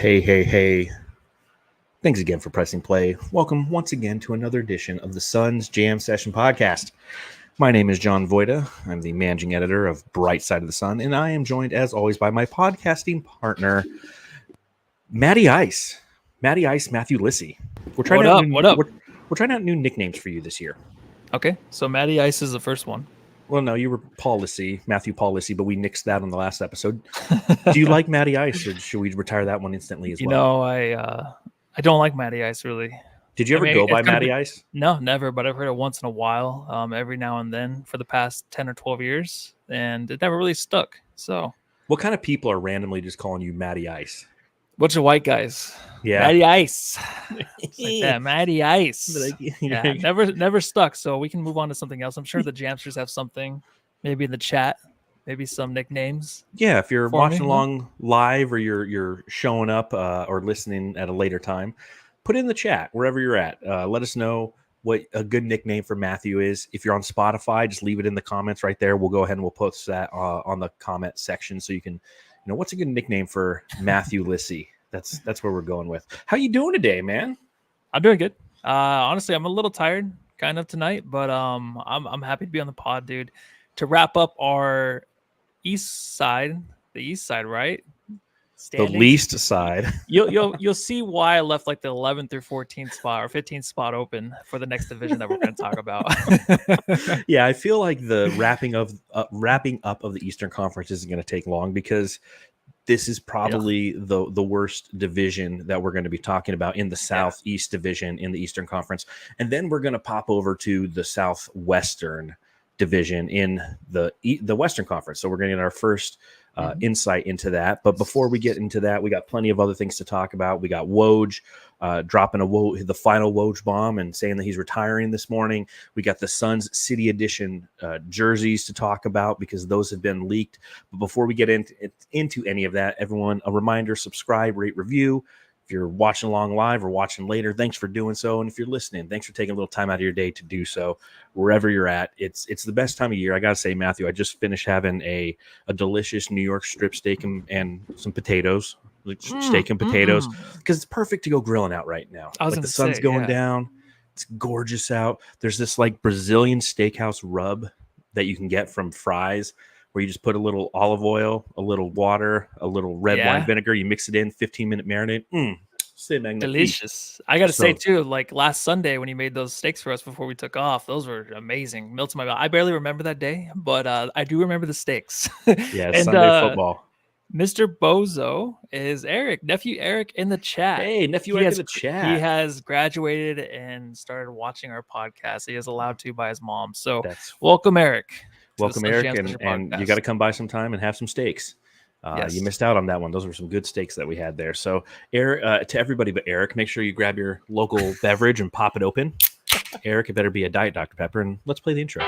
Hey, hey, hey. Thanks again for pressing play. Welcome once again to another edition of the Suns Jam Session podcast. My name is John Voida. I'm the managing editor of Bright Side of the Sun, and I am joined, as always, by my podcasting partner, Matty Ice. Matty Ice, Matthew Lissy. We're trying What up? We're trying out new nicknames for you this year. Okay, so Matty Ice is the first one. Well, no, you were Paul Lissy, Matthew Paul Lissy, but we nixed that on the last episode. Do you like Matty Ice, or should we retire that one instantly as well? I don't like Matty Ice really. Did you ever go by Matty Ice? No, never. But I've heard it once in a while, every now and then for the past 10 or 12 years, and it never really stuck. So, what kind of people are randomly just calling you Matty Ice? Bunch of white guys. Yeah, Matty Ice. Like that, Matty Ice. Yeah, never stuck. So we can move on to something else. I'm sure the Jamsters have something, maybe in the chat, maybe some nicknames. Yeah, if you're watching along live or you're showing up or listening at a later time, put it in the chat wherever you're at. Let us know what a good nickname for Matthew is. If you're on Spotify, just leave it in the comments right there. We'll go ahead and we'll post that on the comment section so you can, what's a good nickname for Matthew Lissy? That's where we're going with. How you doing today, man? I'm doing good. Honestly, I'm a little tired kind of tonight, but I'm happy to be on the pod, dude. To wrap up our the east side, right? Standings. The least side. You'll see why I left like the 11th or 14th spot or 15th spot open for the next division that we're going to talk about. Yeah, I feel like the wrapping up of the Eastern Conference isn't going to take long because this is probably the worst division that we're going to be talking about in the Southeast Division in the Eastern Conference. And then we're going to pop over to the Southwestern Division in the Western Conference. So we're going to get our first insight into that. But before we get into that, we got plenty of other things to talk about. We got Woj dropping the final Woj bomb and saying that he's retiring this morning. We got the Suns City Edition jerseys to talk about because those have been leaked. But before we get into any of that, everyone, a reminder, subscribe, rate, review. If you're watching along live or watching later, thanks for doing so. And if you're listening, thanks for taking a little time out of your day to do so wherever you're at. It's the best time of year. I got to say, Matthew, I just finished having a delicious New York strip steak and some potatoes, steak and potatoes, because it's perfect to go grilling out right now. The sun's going down. It's gorgeous out. There's this like Brazilian steakhouse rub that you can get from Fry's, where you just put a little olive oil, a little water, a little red wine vinegar. You mix it in, 15-minute marinade. Delicious. I got to say, too, like last Sunday when you made those steaks for us before we took off, those were amazing. Melts in my mouth. I barely remember that day, but I do remember the steaks. Yeah, and, Sunday football. Mr. Bozo is nephew Eric in the chat. Hey, nephew Eric in the chat. He has graduated and started watching our podcast. He is allowed to by his mom. So welcome, Eric. Welcome, Eric, and you got to come by sometime and have some steaks. You missed out on that one. Those were some good steaks that we had there. So, Eric, to everybody but Eric, make sure you grab your local beverage and pop it open. Eric, it better be a Diet Dr. Pepper, and let's play the intro.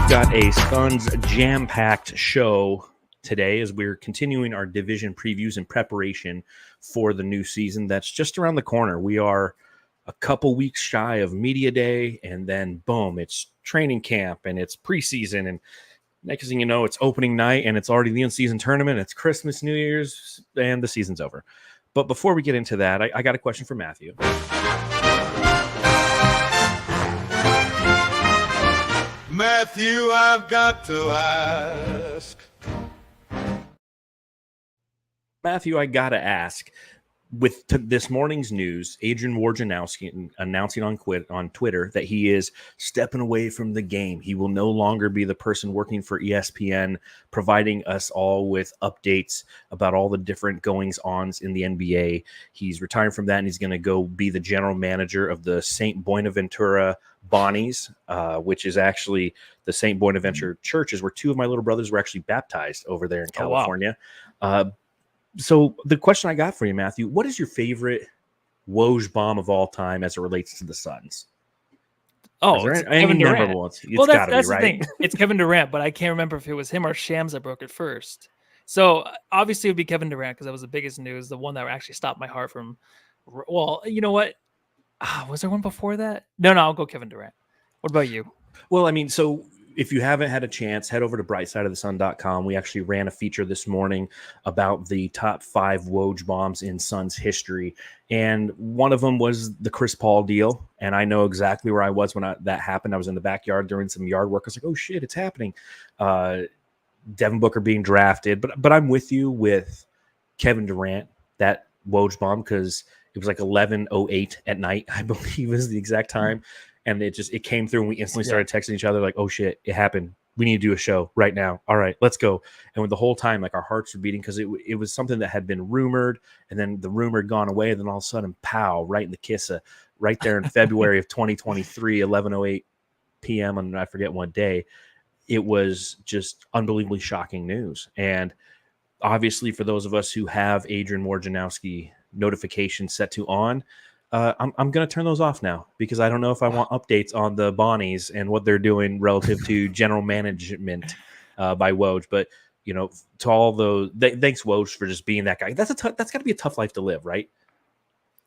Got a Suns jam-packed show today as we're continuing our division previews in preparation for the new season that's just around the corner. We are a couple weeks shy of media day, and then boom, it's training camp and it's preseason, and next thing you know, it's opening night and it's already the in-season tournament. It's Christmas, New Year's, and the season's over. But before we get into that, I got a question for Matthew. Matthew, I've got to ask. Matthew, I got to ask. With this morning's news, Adrian Wojnarowski announcing on Twitter that he is stepping away from the game. He will no longer be the person working for ESPN, providing us all with updates about all the different goings-ons in the NBA. He's retiring from that, and he's going to go be the general manager of the St. Bonaventura Bonnies, which is actually the St. Bonaventure churches where two of my little brothers were actually baptized over there in California. Oh, wow. So the question I got for you, Matthew, what is your favorite Woj bomb of all time as it relates to the Suns? Oh, there it's any Kevin Durant. memorable ones? It's Well, got to be, that's the right? thing. It's Kevin Durant, but I can't remember if it was him or Shams that broke it first. So obviously it would be Kevin Durant because that was the biggest news, the one that actually stopped my heart from. Well, you know what? Was there one before that? No, I'll go Kevin Durant. What about you? Well, I mean, so if you haven't had a chance, head over to brightsideofthesun.com. We actually ran a feature this morning about the top 5 Woj bombs in Suns history. And one of them was the Chris Paul deal. And I know exactly where I was when that happened. I was in the backyard doing some yard work. I was like, oh shit, it's happening. Devin Booker being drafted. But I'm with you with Kevin Durant, that Woj bomb, because it was like 11:08 at night, I believe is the exact time. And it came through and we instantly started texting each other like, oh shit, it happened. We need to do a show right now. All right, let's go. And with the whole time, like our hearts were beating because it was something that had been rumored, and then the rumor had gone away. And then all of a sudden, pow, right in the kissa, right there in February of 2023, 11:08 p.m. on I forget what day. It was just unbelievably shocking news. And obviously, for those of us who have Adrian Wojnarowski notifications set to on, I'm going to turn those off now because I don't know if I want updates on the Bonnies and what they're doing relative to general management by Woj. But, you know, to all those, thanks, Woj, for just being that guy. That's got to be a tough life to live, right?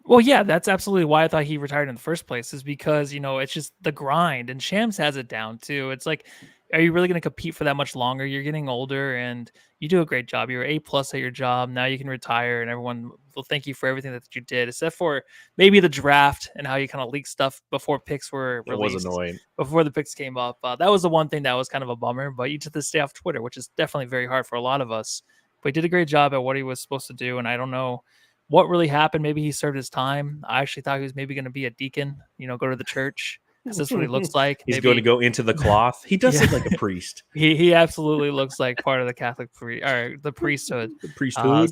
Well, yeah, that's absolutely why I thought he retired in the first place, is because, you know, it's just the grind, and Shams has it down too. It's like, are you really going to compete for that much longer? You're getting older and you do a great job. You're A+ at your job. Now you can retire and everyone will thank you for everything that you did, except for maybe the draft and how you kind of leaked stuff before picks were released. It was annoying. Before the picks came up. That was the one thing that was kind of a bummer, but you took to stay off Twitter, which is definitely very hard for a lot of us. But he did a great job at what he was supposed to do. And I don't know what really happened. Maybe he served his time. I actually thought he was maybe going to be a deacon, you know, go to the church, because that's what he looks like. He's going to go into the cloth. He does look like a priest. He absolutely looks like part of the Catholic or the priesthood. The priesthood.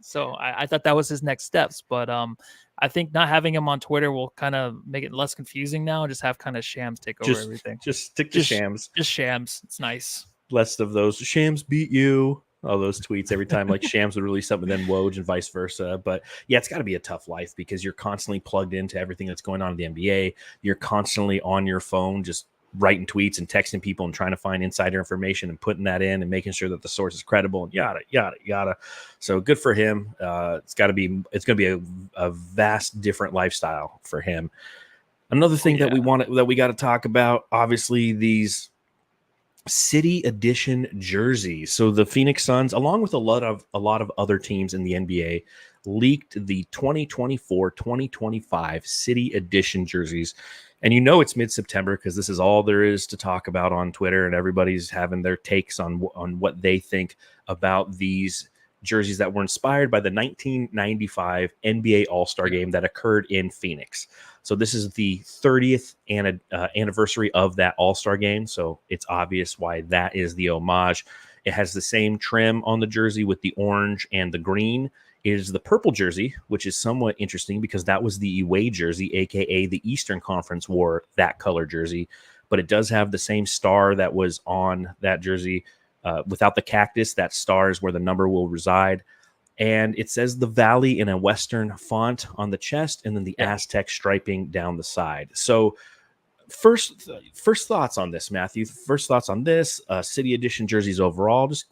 So I thought that was his next steps. But I think not having him on Twitter will kind of make it less confusing now. Just have kind of Shams take over everything. Just stick to Shams. Just Shams. It's nice. Less of those Shams beat you. All those tweets every time, like Shams would release something, then Woj and vice versa. But yeah, it's got to be a tough life because you're constantly plugged into everything that's going on in the NBA. You're constantly on your phone, just writing tweets and texting people and trying to find insider information and putting that in and making sure that the source is credible and yada, yada, yada. So good for him. It's going to be a vast different lifestyle for him. Another thing that we got to talk about, obviously, these City Edition jerseys. So the Phoenix Suns, along with a lot of other teams in the NBA, leaked the 2024-2025 City Edition jerseys. And you know it's mid-September because this is all there is to talk about on Twitter, and everybody's having their takes on what they think about these jerseys that were inspired by the 1995 NBA All-Star Game that occurred in Phoenix. So this is the 30th anniversary of that All-Star Game, so it's obvious why that is the homage. It has the same trim on the jersey with the orange and the green. It is the purple jersey, which is somewhat interesting because that was the away jersey, a.k.a. the Eastern Conference wore that color jersey. But it does have the same star that was on that jersey. Without the cactus, that star is where the number will reside. And it says the Valley in a Western font on the chest, and then the Aztec striping down the side. So first thoughts on this, Matthew. First thoughts on this, City Edition jerseys overall. Just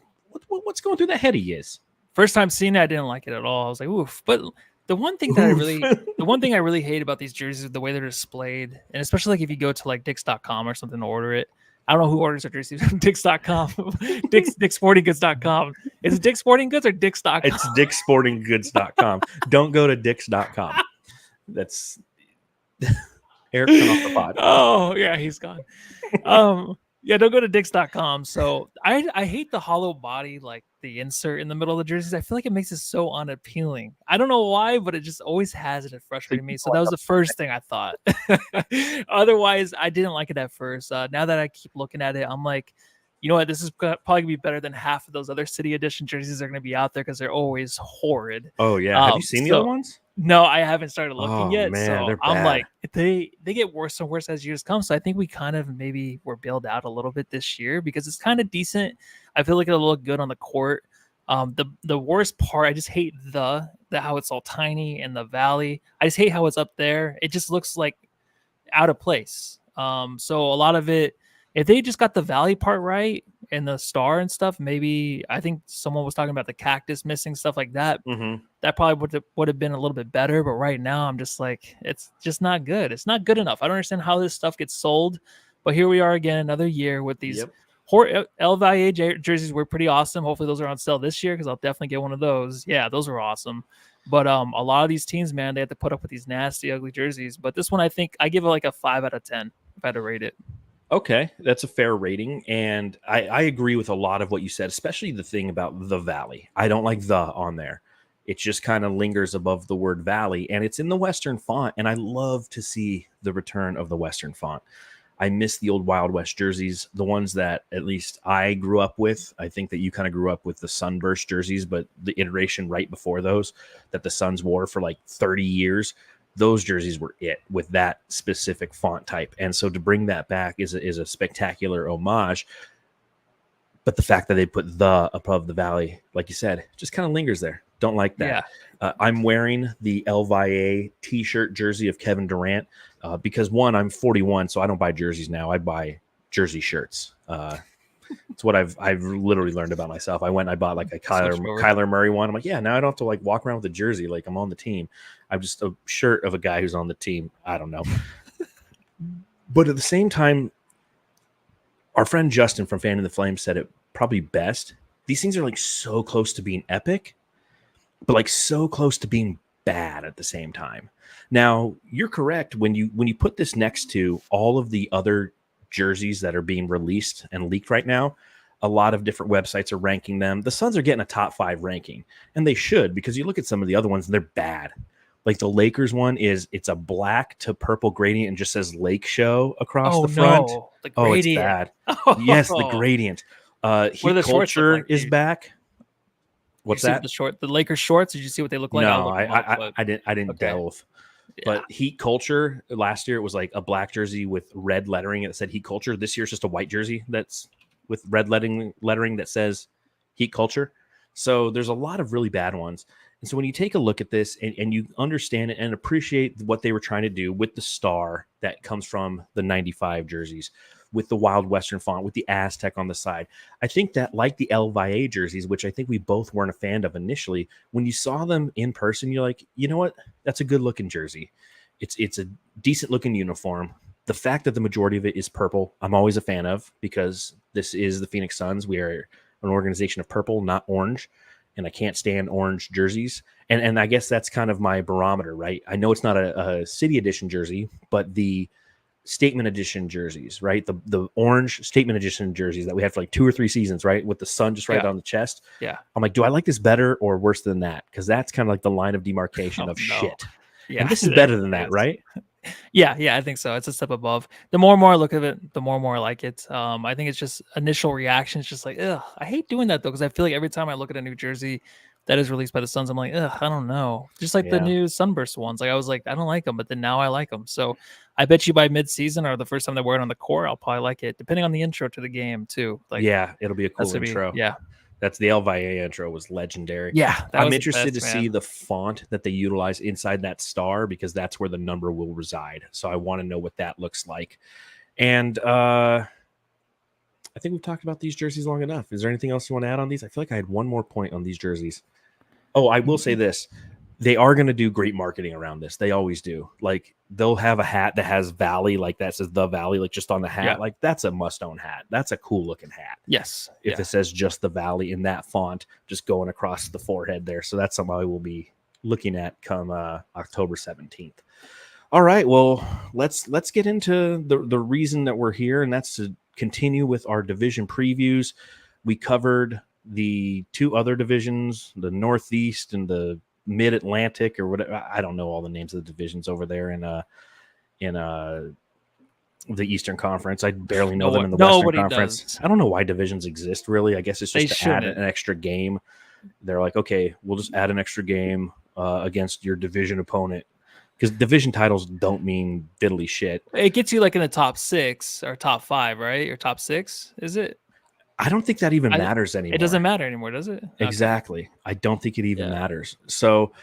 what's going through the head of his? First time seeing it, I didn't like it at all. I was like, oof. But the one thing that I really hate about these jerseys is the way they're displayed. And especially like if you go to like Dicks.com or something to order it. I don't know who orders their jerseys. Dicks.com. Dickssportinggoods.com. Is it Dick's Sporting Goods or Dicks.com? It's dicksportinggoods.com. Don't go to Dicks.com. That's Eric come off the pod. Oh, yeah, he's gone. Yeah, don't go to Dicks.com. So I hate the hollow body, like the insert in the middle of the jerseys. I feel like it makes it so unappealing. I don't know why, but it just always has it. It frustrated me. So that was the first thing I thought. Otherwise, I didn't like it at first. Now that I keep looking at it, I'm like, you know what? This is probably going to be better than half of those other City Edition jerseys that are going to be out there because they're always horrid. Oh, yeah. Have you seen the other ones? No, I haven't started looking yet. Man, so I'm like, they get worse and worse as years come. So I think we kind of maybe were bailed out a little bit this year because it's kind of decent. I feel like it'll look good on the court. The worst part, I just hate the how it's all tiny in the valley. I just hate how it's up there. It just looks like out of place. So a lot of it, if they just got the valley part right and the star and stuff, maybe I think someone was talking about the cactus missing, stuff like that. Mm-hmm. That probably would have been a little bit better. But right now, I'm just like, it's just not good. It's not good enough. I don't understand how this stuff gets sold. But here we are again, another year with these El Valle jerseys were pretty awesome. Hopefully those are on sale this year because I'll definitely get one of those. Yeah, those were awesome. But a lot of these teams, man, they have to put up with these nasty, ugly jerseys. But this one, I think I give it like a 5 out of 10 if I had to rate it. Okay, that's a fair rating. And I agree with a lot of what you said, especially the thing about the Valley. I don't like the on there. It just kind of lingers above the word Valley, and it's in the Western font. And I love to see the return of the Western font. I miss the old Wild West jerseys, the ones that at least I grew up with. I think that you kind of grew up with the Sunburst jerseys, but the iteration right before those that the Suns wore for like 30 years, those jerseys were it with that specific font type. And so to bring that back is a spectacular homage. But the fact that they put the above the Valley, like you said, just kind of lingers there. Don't like that. Yeah. I'm wearing the El Valle t-shirt jersey of Kevin Durant because, one, I'm 41, so I don't buy jerseys now. I buy jersey shirts. It's what I've literally learned about myself. I went and I bought like a Kyler Murray one. I'm like, yeah, now I don't have to like walk around with a jersey like I'm on the team. I'm just a shirt of a guy who's on the team. I don't know. But at the same time, our friend Justin from Fan in the Flames said it probably best. These things are like so close to being epic, but like so close to being bad at the same time. Now, you're correct when you put this next to all of the other jerseys that are being released and leaked right now. A lot of different websites are ranking them. The Suns are getting a top 5 ranking, and they should, because you look at some of the other ones and they're bad. Like the Lakers one it's a black to purple gradient and just says Lake Show across the front. No. The gradient. It's bad. Yes, the gradient. Heat Culture is back. What's that? The Lakers shorts. Did you see what they look like? No, I didn't delve. Yeah. But Heat Culture last year, it was like a black jersey with red lettering that said Heat Culture. This year it's just a white jersey that's with red lettering that says Heat Culture. So there's a lot of really bad ones. And so when you take a look at this and you understand it and appreciate what they were trying to do with the star that comes from the 95 jerseys, with the Wild Western font, with the Aztec on the side, I think that, like the El Valle jerseys, which I think we both weren't a fan of initially, when you saw them in person, you're like, you know what? That's a good looking jersey. It's a decent looking uniform. The fact that the majority of it is purple, I'm always a fan of, because this is the Phoenix Suns. We are an organization of purple, not orange. And I can't stand orange jerseys. And I guess that's kind of my barometer, right? I know it's not a city edition jersey, but the statement edition jerseys, right? The orange statement edition jerseys that we had for like 2 or 3 seasons, right? With the sun just right on the chest. Yeah. I'm like, do I like this better or worse than that? Because that's kind of like the line of demarcation of shit. Yeah. And this is better than that, right? Yeah, I think so. It's a step above. The more and more I look at it, the more and more I like it. I think it's just initial reaction. It's just like, ugh. I hate doing that though, because I feel like every time I look at a new jersey that is released by the Suns, I'm like, ugh, I don't know. Just like the new Sunburst ones. Like I was like, I don't like them, but then now I like them. So I bet you by mid-season or the first time they wear it on the court, I'll probably like it, depending on the intro to the game too. Like, yeah, it'll be a cool intro. Yeah. That's the El Valle intro was legendary. Yeah. I'm interested to see the font that they utilize inside that star, because that's where the number will reside. So I want to know what that looks like. And I think we've talked about these jerseys long enough. Is there anything else you want to add on these? I feel like I had one more point on these jerseys. Oh, I will say this. They are going to do great marketing around this. They always do. Like they'll have a hat that has Valley, like that says the Valley, like just on the hat. Yeah. Like that's a must-own hat. That's a cool looking hat. Yes. If it says just the Valley in that font, just going across the forehead there. So that's something I will be looking at come October 17th. All right. Well, let's get into the reason that we're here, and that's to continue with our division previews. We covered the 2 other divisions, the Northeast and the Mid-Atlantic, or whatever. I don't know all the names of the divisions over there in the Eastern Conference. I barely know them in the Western Conference. Does. I don't know why divisions exist, really. I guess it's just to add an extra game. They're like, okay, we'll just add an extra game against your division opponent, because division titles don't mean diddly shit. It gets you like in the top 6 or top 5, right? Or top 6, is it? I don't think that even matters anymore. It doesn't matter anymore, does it? Exactly. Okay. I don't think it even matters. So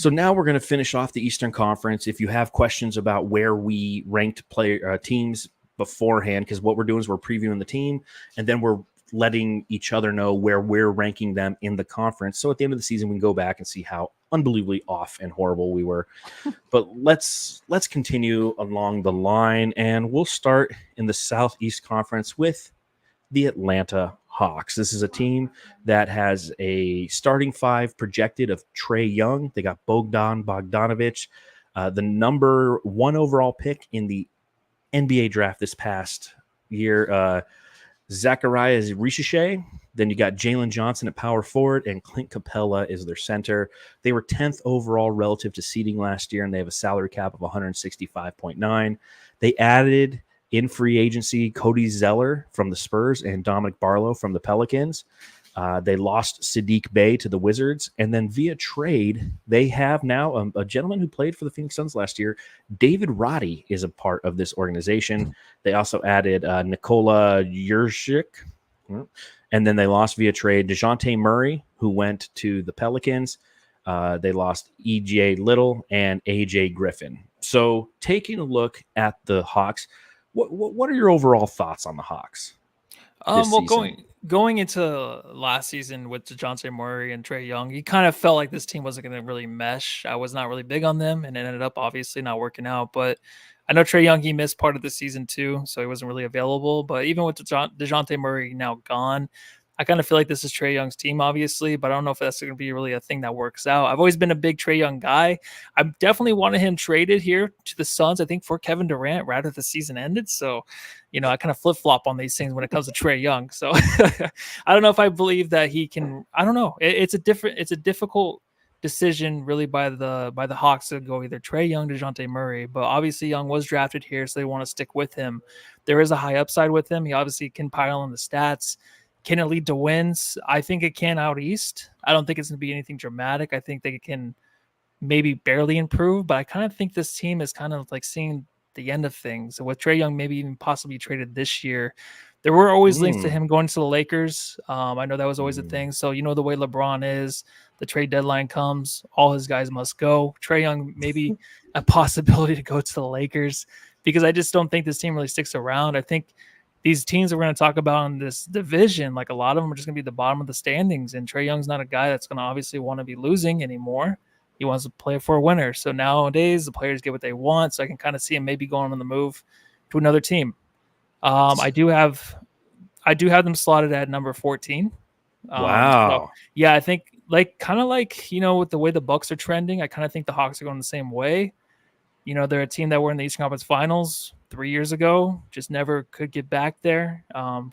now we're going to finish off the Eastern Conference. If you have questions about where we ranked teams beforehand, because what we're doing is we're previewing the team, and then we're letting each other know where we're ranking them in the conference. So at the end of the season, we can go back and see how unbelievably off and horrible we were. But let's continue along the line, and we'll start in the Southeast Conference with the Atlanta Hawks. This is a team that has a starting five projected of Trae Young. They got Bogdan Bogdanovic, the number 1 overall pick in the NBA draft this past year. Zachariah Richiche. Then you got Jalen Johnson at power forward, and Clint Capella is their center. They were 10th overall relative to seeding last year, and they have a salary cap of 165.9. They added in free agency Cody Zeller from the Spurs and Dominic Barlow from the Pelicans. They lost Sadiq Bey to the Wizards. And then via trade, they have now a gentleman who played for the Phoenix Suns last year. David Roddy is a part of this organization. They also added Nikola Jurczyk. And then they lost via trade DeJounte Murray, who went to the Pelicans. They lost E.J. Little and A.J. Griffin. So taking a look at the Hawks, what are your overall thoughts on the Hawks? Well, going into last season with DeJounte Murray and Trae Young, you kind of felt like this team wasn't going to really mesh. I was not really big on them, and it ended up obviously not working out. But I know Trae Young, he missed part of the season too, so he wasn't really available. But even with DeJounte Murray now gone, I kind of feel like this is Trae Young's team, obviously, but I don't know if that's going to be really a thing that works out. I've always been a big Trae Young guy. I definitely wanted him traded here to the Suns, I think, for Kevin Durant right after the season ended. So, I kind of flip-flop on these things when it comes to Trae Young. So I don't know if I believe that he can. I don't know. It's a difficult decision really by the Hawks to go either Trae Young, DeJounte Murray, but obviously Young was drafted here, so they want to stick with him. There is a high upside with him. He obviously can pile on the stats. Can it lead to wins? I think it can out east. I don't think it's going to be anything dramatic. I think they can maybe barely improve, but I kind of think this team is kind of like seeing the end of things. So with Trae Young maybe even possibly traded this year, there were always links to him going to the Lakers. I know that was always a thing. So the way LeBron is, the trade deadline comes, all his guys must go. Trae Young, maybe a possibility to go to the Lakers, because I just don't think this team really sticks around. I think these teams that we're going to talk about in this division, like a lot of them are just going to be the bottom of the standings. And Trae Young's not a guy that's going to obviously want to be losing anymore. He wants to play for a winner. So nowadays the players get what they want. So I can kind of see him maybe going on the move to another team. I do have them slotted at number 14. Wow. So, yeah, I think with the way the Bucks are trending, I kind of think the Hawks are going the same way. They're a team that were in the Eastern Conference Finals 3 years ago, just never could get back there.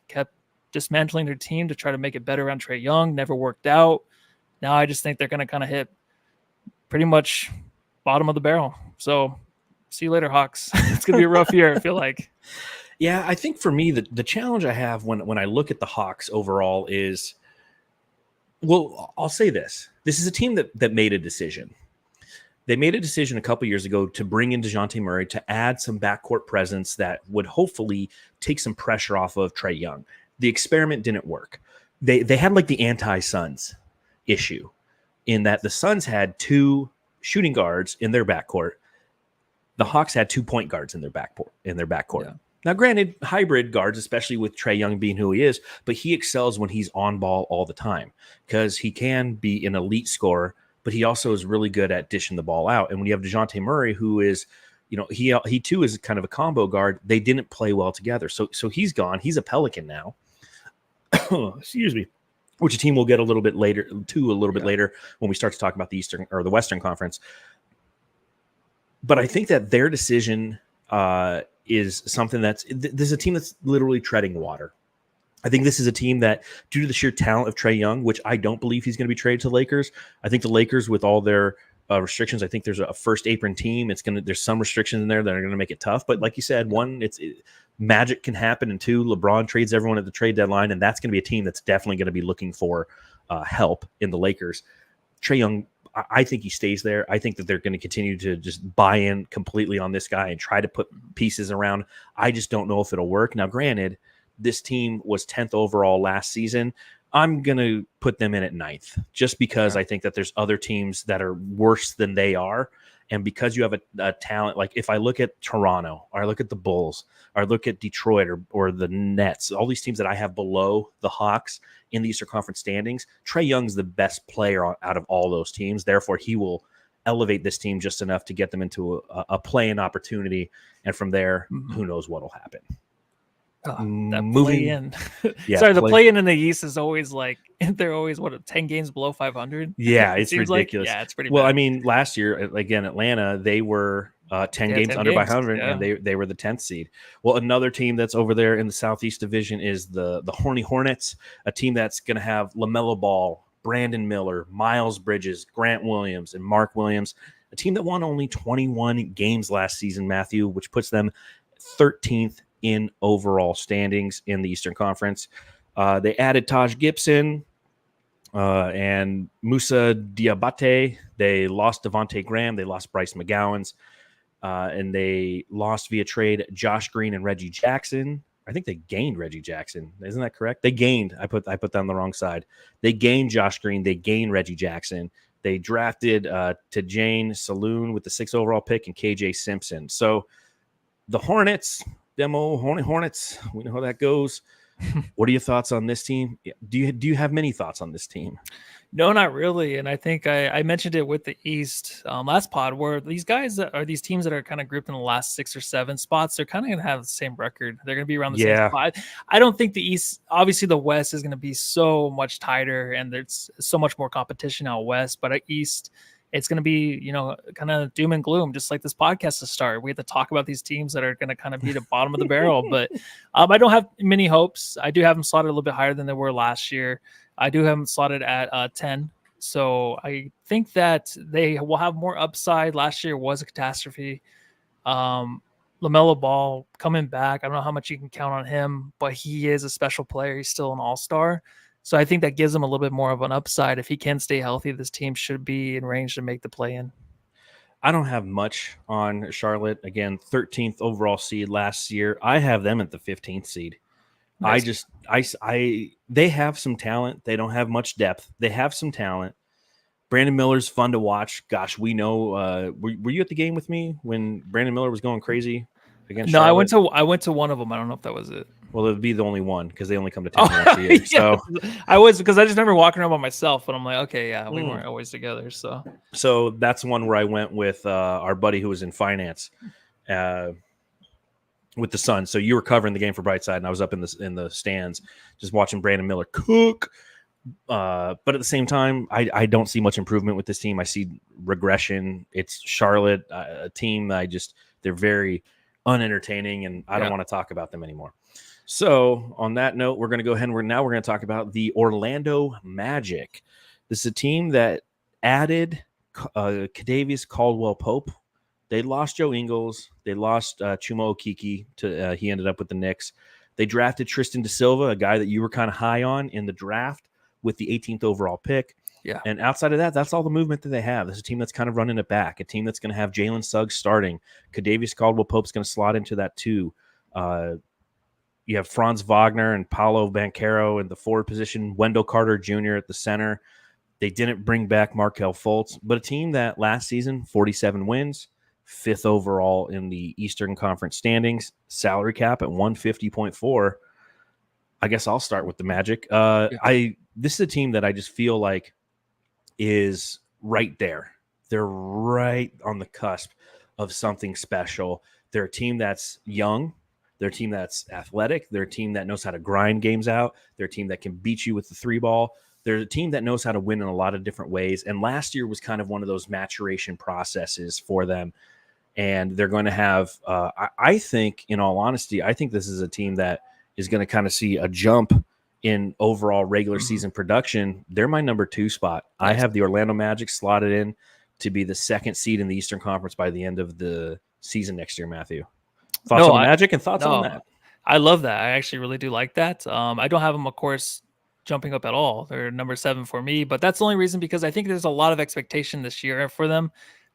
Kept dismantling their team to try to make it better around Trae Young, never worked out. Now I just think they're going to kind of hit pretty much bottom of the barrel. So see you later, Hawks. It's going to be a rough year, I feel like. Yeah, I think for me, the challenge I have when I look at the Hawks overall is, well, I'll say this. This is a team that made a decision. They made a decision a couple years ago to bring in DeJounte Murray to add some backcourt presence that would hopefully take some pressure off of Trae Young. The experiment didn't work. They had like the anti-Suns issue in that the Suns had 2 shooting guards in their backcourt. The Hawks had 2 point guards in their backcourt. Yeah. Now, granted, hybrid guards, especially with Trae Young being who he is, but he excels when he's on ball all the time because he can be an elite scorer, but he also is really good at dishing the ball out. And when you have DeJounte Murray, who is, he too is kind of a combo guard, they didn't play well together. So he's gone. He's a Pelican now. Excuse me. Which a team we'll get a little bit later when we start to talk about the Eastern or the Western Conference. But I think that their decision is something there's a team that's literally treading water. I think this is a team that, due to the sheer talent of Trae Young, which I don't believe he's going to be traded to the Lakers. I think the Lakers, with all their restrictions, I think there's a first apron team. There's some restrictions in there that are going to make it tough. But like you said, one, magic can happen, and 2, LeBron trades everyone at the trade deadline, and that's going to be a team that's definitely going to be looking for help in the Lakers. Trae Young, I think he stays there. I think that they're going to continue to just buy in completely on this guy and try to put pieces around. I just don't know if it'll work. Now, granted, this team was 10th overall last season. I'm going to put them in at 9th just because I think that there's other teams that are worse than they are. And because you have a talent, like if I look at Toronto or I look at the Bulls or I look at Detroit or the Nets, all these teams that I have below the Hawks in the Eastern Conference standings, Trae Young's the best player out of all those teams. Therefore, he will elevate this team just enough to get them into a play-in opportunity. And from there, who knows what will happen. That play-in. Yeah, Sorry, the play-in in the East is always like, they're always, 10 games below 500? Yeah, it's ridiculous. Yeah, it's pretty well, bad. I mean, last year, again, Atlanta, they were 10 games under 500, and they were the 10th seed. Well, another team that's over there in the Southeast Division is the Horny Hornets, a team that's going to have LaMelo Ball, Brandon Miller, Miles Bridges, Grant Williams, and Mark Williams, a team that won only 21 games last season, Matthew, which puts them 13th in overall standings in the Eastern Conference. They added Taj Gibson and Musa Diabate. They lost Devontae Graham. They lost Bryce McGowan's. And they lost via trade Josh Green and Reggie Jackson. I think they gained Reggie Jackson. Isn't that correct? They gained. I put that on the wrong side. They gained Josh Green. They gained Reggie Jackson. They drafted Tajane Saloon with the 6th overall pick and KJ Simpson. So the Hornets, Hornets, we know how that goes. What are your thoughts on this team? Do you have many thoughts on this team? No, not really. And I think I mentioned it with the East last pod, where these guys these teams that are kind of grouped in the last 6 or 7 spots, they're kind of going to have the same record. They're going to be around the same spot. I don't think the East, obviously the West is going to be so much tighter and there's so much more competition out West, but at East, it's going to be, kind of doom and gloom, just like this podcast to start. We have to talk about these teams that are going to kind of be the bottom of the barrel, but I don't have many hopes. I do have them slotted a little bit higher than they were last year. I do have them slotted at 10. So I think that they will have more upside. Last year was a catastrophe. LaMelo Ball coming back. I don't know how much you can count on him, but he is a special player. He's still an all-star. So I think that gives him a little bit more of an upside. If he can stay healthy, this team should be in range to make the play-in. I don't have much on Charlotte. Again, 13th overall seed last year. I have them at the 15th seed. Nice. They have some talent. They don't have much depth. They have some talent. Brandon Miller's fun to watch. Gosh, we know. Were you at the game with me when Brandon Miller was going crazy against Charlotte? No, I went to one of them. I don't know if that was it. Well, it would be the only one because they only come to town once a year. Yeah. So because I just remember walking around by myself, and I'm like, okay, yeah, we weren't always together. So that's one where I went with our buddy who was in finance. With the Suns. So you were covering the game for Brightside, and I was up in the stands just watching Brandon Miller cook. But at the same time, I don't see much improvement with this team. I see regression. It's Charlotte, a team that they're very unentertaining, and I don't want to talk about them anymore. So on that note, we're going to go ahead and we're going to talk about the Orlando Magic. This is a team that added Kadavius Caldwell-Pope. They lost Joe Ingles. They lost Chuma Okeke. He ended up with the Knicks. They drafted Tristan da Silva, a guy that you were kind of high on in the draft with the 18th overall pick. Yeah. And outside of that, that's all the movement that they have. This is a team that's kind of running it back, a team that's going to have Jalen Suggs starting. Kadavius Caldwell-Pope's going to slot into that too. You have Franz Wagner and Paolo Banchero in the forward position, Wendell Carter Jr. at the center. They didn't bring back Markelle Fultz, but a team that last season, 47 wins, 5th overall in the Eastern Conference standings, salary cap at 150.4. I guess I'll start with the Magic. This is a team that I just feel like is right there. They're right on the cusp of something special. They're a team that's young. They're a team that's athletic. They're a team that knows how to grind games out. They're a team that can beat you with the 3 ball. They're a team that knows how to win in a lot of different ways. And last year was kind of one of those maturation processes for them. And they're going to have, I think, in all honesty, I think this is a team that is going to kind of see a jump in overall regular season production. They're my number 2 spot. Nice. I have the Orlando Magic slotted in to be the 2nd seed in the Eastern Conference by the end of the season next year, Matthew. Thoughts on the Magic and thoughts on that? I love that. I actually really do like that. I don't have them, of course, jumping up at all. They're number 7 for me, but that's the only reason because I think there's a lot of expectation this year for them.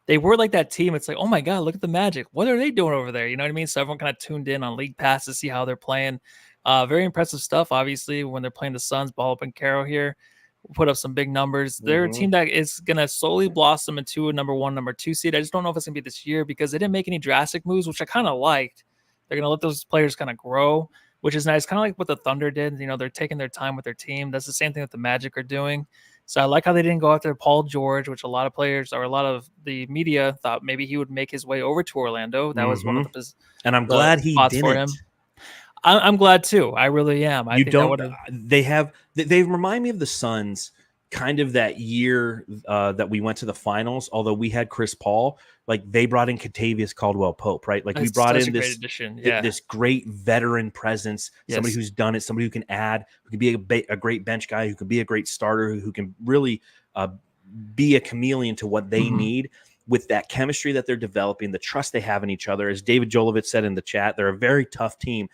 They were like that team. It's like, oh my God, look at the Magic. What are they doing over there? You know what I mean? So everyone kind of tuned in on League Pass to see how they're playing. Very impressive stuff. Obviously, when they're playing the Suns, ball up and Caro here, put up some big numbers. They're a team that is going to slowly blossom into a number 1, number 2 seed. I just don't know if it's going to be this year because they didn't make any drastic moves, which I kind of liked. They're going to let those players kind of grow, which is nice. Kind of like what the Thunder did. They're taking their time with their team. That's the same thing that the Magic are doing. So I like how they didn't go after Paul George, which a lot of players or a lot of the media thought maybe he would make his way over to Orlando. That was one of the and I'm glad he spots didn't. for him. I'm glad too. I really am. I think they remind me of the Suns kind of that year that we went to the finals, although we had Chris Paul. Like they brought in Kentavious Caldwell-Pope, right? Like we brought in this great veteran presence, somebody who's done it, somebody who can add, who can be a great bench guy, who can be a great starter, who can really be a chameleon to what they need. With that chemistry that they're developing, the trust they have in each other. As David Jolovich said in the chat, they're a very tough team.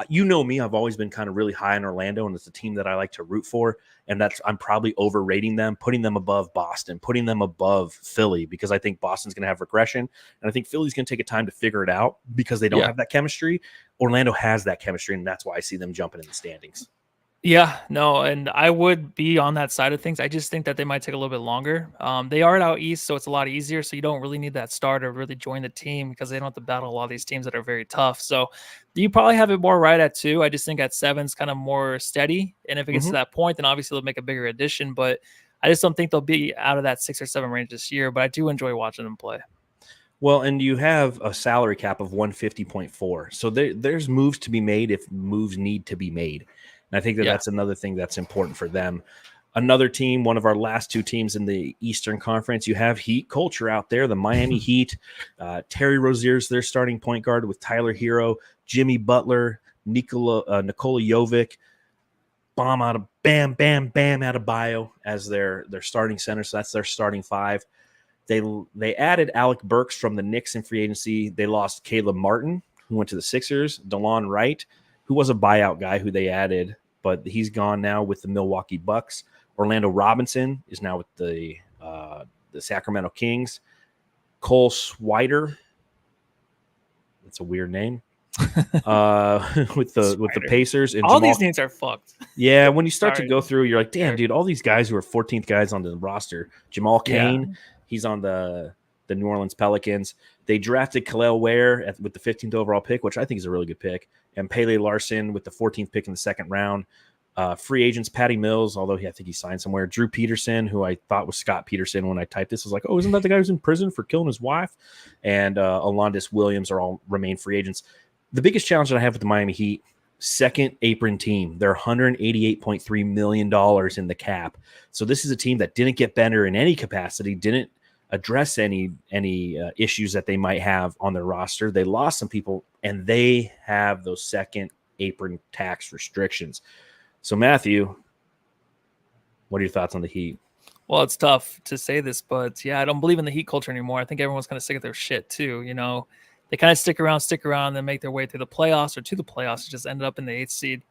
Me, I've always been kind of really high on Orlando, and it's a team that I like to root for. And I'm probably overrating them, putting them above Boston, putting them above Philly, because I think Boston's going to have regression. And I think Philly's going to take a time to figure it out because they don't have that chemistry. Orlando has that chemistry, and that's why I see them jumping in the standings. Yeah, no, and I would be on that side of things. I just think that they might take a little bit longer. They are out east, so it's a lot easier. So you don't really need that star to really join the team because they don't have to battle a lot of these teams that are very tough. So you probably have it more right at 2. I just think at 7 is kind of more steady. And if it gets to that point, then obviously they'll make a bigger addition. But I just don't think they'll be out of that 6 or 7 range this year. But I do enjoy watching them play. Well, and you have a salary cap of 150.4. So there's moves to be made if moves need to be made. And I think that's another thing that's important for them. Another team, one of our last 2 teams in the Eastern Conference, you have Heat culture out there, the Miami Heat. Terry Rozier's their starting point guard with Tyler Hero, Jimmy Butler, Nikola Jovic, Bam Adebayo as their starting center. So that's their starting 5. They added Alec Burks from the Knicks in free agency. They lost Caleb Martin, who went to the Sixers, DeLon Wright, who was a buyout guy who they added, but he's gone now with the Milwaukee Bucks. Orlando Robinson is now with the Sacramento Kings. Cole Swider, that's a weird name, with the Pacers. And all these names are fucked. Yeah, when you start to go through, you're like, damn, dude, all these guys who are 14th guys on the roster. Jamal Cain, he's on the New Orleans Pelicans. They drafted Khalil Ware with the 15th overall pick, which I think is a really good pick, and Pele Larson with the 14th pick in the second round. Free agents, Patty Mills, although I think he signed somewhere. Drew Peterson, who I thought was Scott Peterson when I typed this. I was like, oh, isn't that the guy who's in prison for killing his wife? And Alondis Williams are all remain free agents. The biggest challenge that I have with the Miami Heat, second apron team. They're $188.3 million in the cap. So this is a team that didn't get better in any capacity, didn't address any issues that they might have on their roster. They lost some people, and they have those second apron tax restrictions. So, Matthew, what are your thoughts on the Heat? Well, it's tough to say this, but yeah, I don't believe in the Heat culture anymore. I think everyone's kind of sick of their shit too. They kind of stick around, and then make their way through the playoffs or to the playoffs. Just ended up in the 8th seed.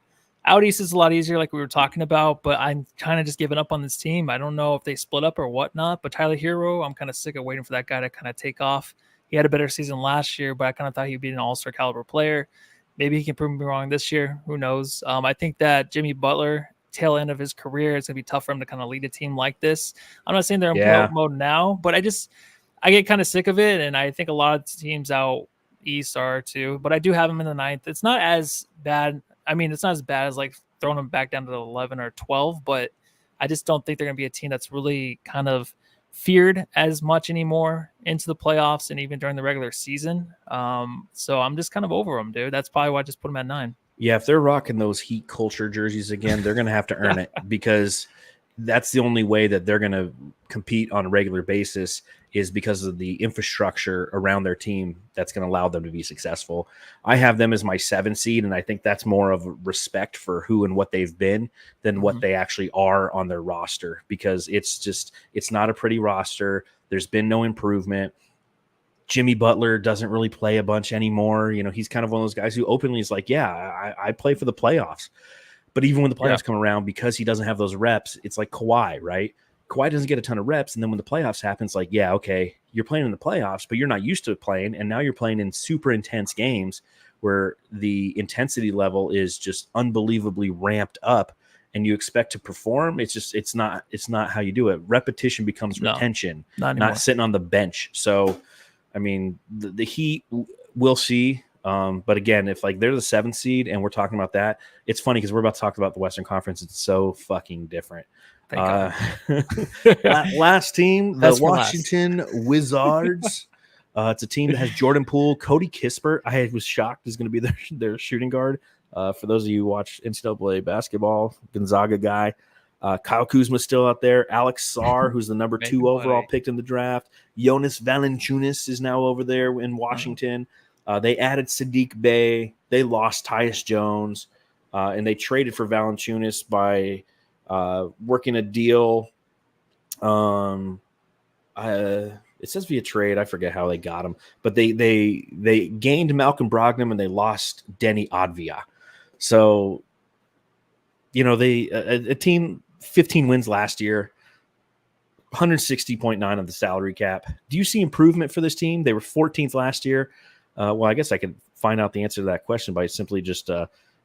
Out east is a lot easier, like we were talking about, but I'm kind of just giving up on this team. I don't know if they split up or whatnot, but Tyler Hero, I'm kind of sick of waiting for that guy to kind of take off. He had a better season last year, but I kind of thought he'd be an all-star caliber player. Maybe he can prove me wrong this year. Who knows? I think that Jimmy Butler, tail end of his career, it's going to be tough for him to kind of lead a team like this. I'm not saying they're in playoff mode now, but I get kind of sick of it, and I think a lot of teams out east are too, but I do have him in the 9th. It's not as bad. I mean, it's not as bad as like throwing them back down to 11 or 12, but I just don't think they're going to be a team that's really kind of feared as much anymore into the playoffs and even during the regular season. So I'm just kind of over them, dude. That's probably why I just put them at 9. Yeah, if they're rocking those Heat culture jerseys again, they're going to have to earn it, because that's the only way that they're going to compete on a regular basis, is because of the infrastructure around their team that's going to allow them to be successful. I have them as my 7 seed, and I think that's more of a respect for who and what they've been than what they actually are on their roster, because it's not a pretty roster. There's been no improvement. Jimmy Butler doesn't really play a bunch anymore. He's kind of one of those guys who openly is like, yeah, I play for the playoffs. But even when the playoffs come around, because he doesn't have those reps, it's like Kawhi, right? Kawhi doesn't get a ton of reps, and then when the playoffs happen, it's like, yeah, okay, you're playing in the playoffs, but you're not used to playing, and now you're playing in super intense games where the intensity level is just unbelievably ramped up and you expect to perform. It's not how you do it. Repetition becomes retention, not sitting on the bench. So, I mean, the Heat, we'll see. But again, if like they're the 7th seed and we're talking about that, it's funny because we're about to talk about the Western Conference. It's so fucking different. Last team, the Washington Wizards. It's a team that has Jordan Poole, Cody Kispert. I was shocked is going to be their shooting guard. For those of you who watch NCAA basketball, Gonzaga guy. Kyle Kuzma's still out there. Alex Sarr, who's the number 2 overall picked in the draft. Jonas Valanciunas is now over there in Washington. They added Sadiq Bey. They lost Tyus Jones. And they traded for Valanciunas by working a deal. It says via trade. I forget how they got him. But they gained Malcolm Brogdon and they lost Denny Advia. So, you know, a team 15 wins last year, 160.9 on the salary cap. Do you see improvement for this team? They were 14th last year. Well, I guess I could find out the answer to that question by simply just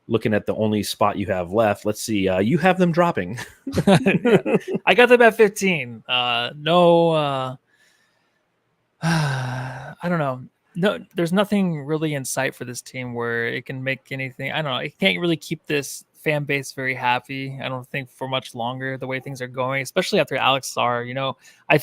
looking at the only spot you have left. Let's see. You have them dropping. I got them at 15. I don't know. No, there's nothing really in sight for this team where it can make anything. I don't know. It can't really keep this fan base very happy. I don't think for much longer the way things are going, especially after Alex Sarr. You know, I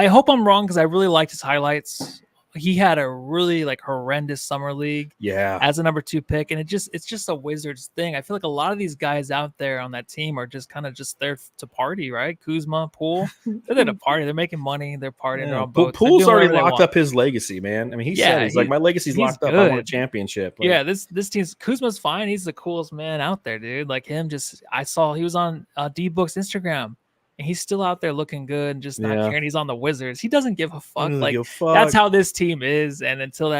hope I'm wrong because I really liked his highlights. He had a really like horrendous summer league as a number 2 pick. And it's just a Wizards thing. I feel like a lot of these guys out there on that team are just kind of just there to party, right? Kuzma, Poole, they're there to party. They're making money. They're partying. They're on boats. Poole's already locked up his legacy, man. I mean, he's like, my legacy's locked up. I want a championship. Like, this team's Kuzma's fine. He's the coolest man out there, dude. Like him, I saw he was on D-Book's Instagram. And he's still out there looking good and just not caring. He's on the Wizards. He doesn't give a fuck. That's how this team is. And until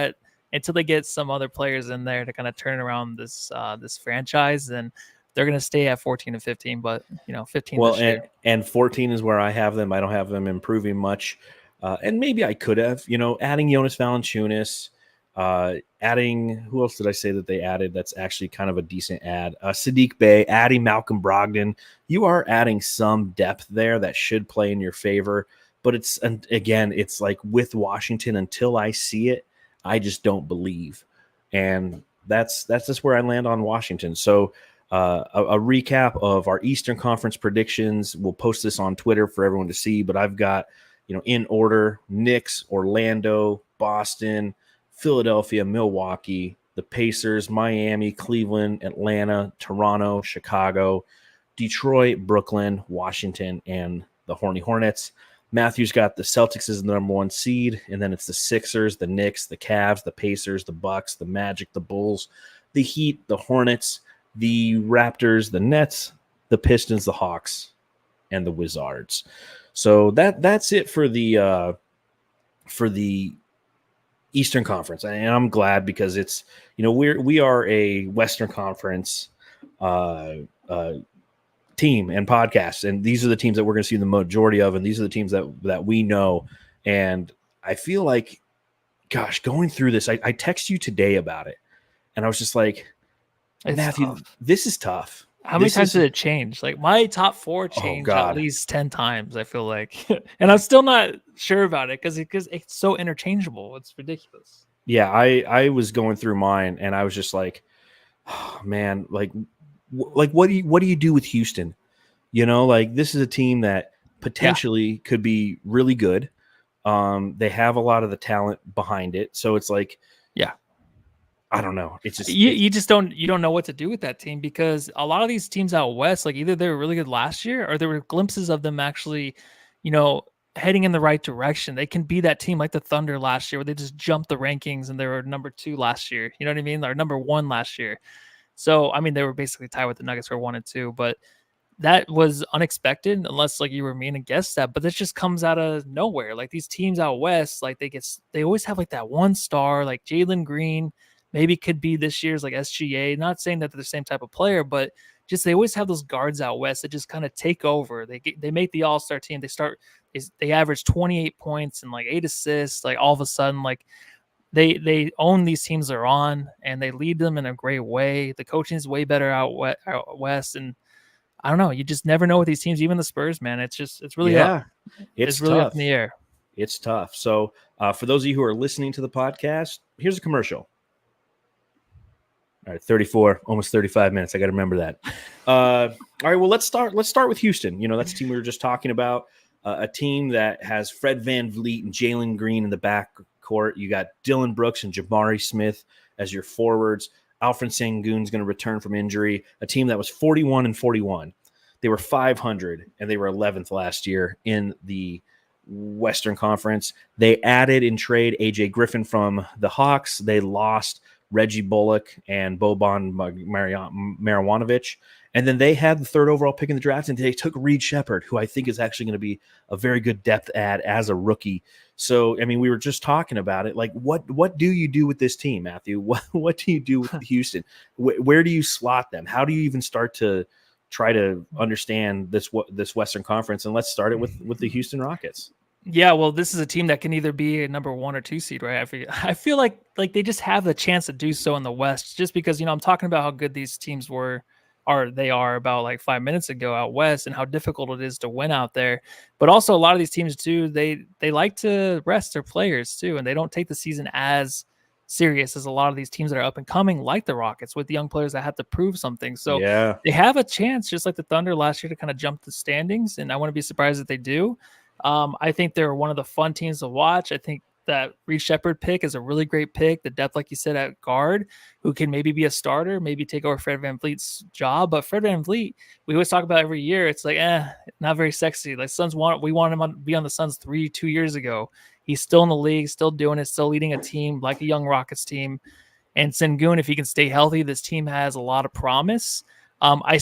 they get some other players in there to kind of turn around this franchise, then they're going to stay at 14 and 15. But 15. Well, and 14 is where I have them. I don't have them improving much. And maybe I could have. Adding Jonas Valanciunas. Adding, who else did I say that they added? That's actually kind of a decent add. Sadiq Bey, adding Malcolm Brogdon. You are adding some depth there that should play in your favor. But it's like with Washington, until I see it, I just don't believe. And that's just where I land on Washington. So a recap of our Eastern Conference predictions. We'll post this on Twitter for everyone to see. But I've got, in order, Knicks, Orlando, Boston, Philadelphia, Milwaukee, the Pacers, Miami, Cleveland, Atlanta, Toronto, Chicago, Detroit, Brooklyn, Washington, and the Hornets. Matthew's got the Celtics as the number 1 seed, and then it's the Sixers, the Knicks, the Cavs, the Pacers, the Bucks, the Magic, the Bulls, the Heat, the Hornets, the Raptors, the Nets, the Pistons, the Hawks, and the Wizards. So that's it for the Eastern Conference, and I'm glad because it's we are a Western Conference team and podcast, and these are the teams that we're going to see the majority of, and these are the teams that we know. And I feel like, gosh, going through this, I text you today about it, and I was just like, Matthew, this is tough. How many times did it change? Like my top 4 changed at least 10 times, I feel like. And I'm still not sure about it because it's so interchangeable. It's ridiculous. Yeah, I was going through mine and I was just like, oh, man, like what do you do with Houston? This is a team that potentially could be really good. They have a lot of the talent behind it. So it's like, I don't know. It's just you don't know what to do with that team because a lot of these teams out west, like either they were really good last year or there were glimpses of them actually, heading in the right direction. They can be that team like the Thunder last year where they just jumped the rankings and they were number 2 last year. You know what I mean? Or number 1 last year. So I mean they were basically tied with the Nuggets for 1 and 2, but that was unexpected unless like you were mean and guessed that. But this just comes out of nowhere. Like these teams out west, like they always have like that one star, like Jalen Green. Maybe could be this year's like SGA. Not saying that they're the same type of player, but just they always have those guards out west that just kind of take over. They make the All-Star team. They average 28 points and like 8 assists. Like all of a sudden, like they own these teams they're on, and they lead them in a great way. The coaching is way better out west, and I don't know. You just never know with these teams. Even the Spurs, man, it's really up. It's really tough. up in the air. It's tough. So for those of you who are listening to the podcast, here's a commercial. All right, 34, almost 35 minutes. I got to remember that. All right, well, let's start with Houston. That's the team we were just talking about. A team that has Fred VanVleet and Jalen Green in the backcourt. You got Dylan Brooks and Jabari Smith as your forwards. Alfred Sengun's going to return from injury. A team that was 41-41. They were 500, and they were 11th last year in the Western Conference. They added in trade AJ Griffin from the Hawks. They lost Reggie Bullock and Boban Marjanovic. And then they had the 3rd overall pick in the draft, and they took Reed Shepherd, who I think is actually going to be a very good depth add as a rookie. So, I mean, we were just talking about it. Like, what do you do with this team, Matthew? What do you do with Houston? Where do you slot them? How do you even start to try to understand this Western Conference? And let's start it with the Houston Rockets. Yeah, well, this is a team that can either be a number 1 or 2 seed, right? I feel like they just have the chance to do so in the West, just because I'm talking about how good these teams are about like 5 minutes ago out west, and how difficult it is to win out there. But also a lot of these teams too, they like to rest their players too, and they don't take the season as serious as a lot of these teams that are up and coming, like the Rockets, with the young players that have to prove something. So they have a chance, just like the Thunder last year, to kind of jump the standings, and I wouldn't be surprised if they do. I think they're one of the fun teams to watch. I think that Reed Shepherd pick is a really great pick. The depth, like you said, at guard, who can maybe be a starter, maybe take over Fred VanVleet's job. But Fred VanVleet, we always talk about every year. It's like, not very sexy. Like we wanted him to be on the Suns 2 years ago. He's still in the league, still doing it, still leading a team like a young Rockets team. And Sengun, if he can stay healthy, this team has a lot of promise. I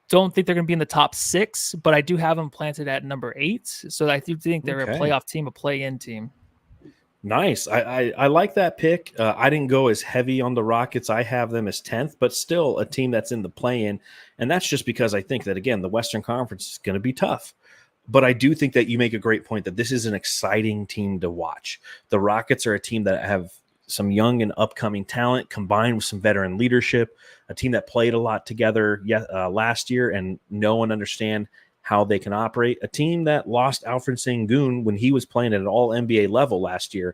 don't think they're going to be in the top 6, but I do have them planted at number 8. So I do think they're a playoff team, a play-in team. Nice. I like that pick. I didn't go as heavy on the Rockets. I have them as 10th, but still a team that's in the play-in. And that's just because I think that, again, the Western Conference is going to be tough. But I do think that you make a great point that this is an exciting team to watch. The Rockets are a team that have some young and upcoming talent combined with some veteran leadership, a team that played a lot together last year and know and understand how they can operate, a team that lost Alfred Sengun when he was playing at an all-NBA level last year,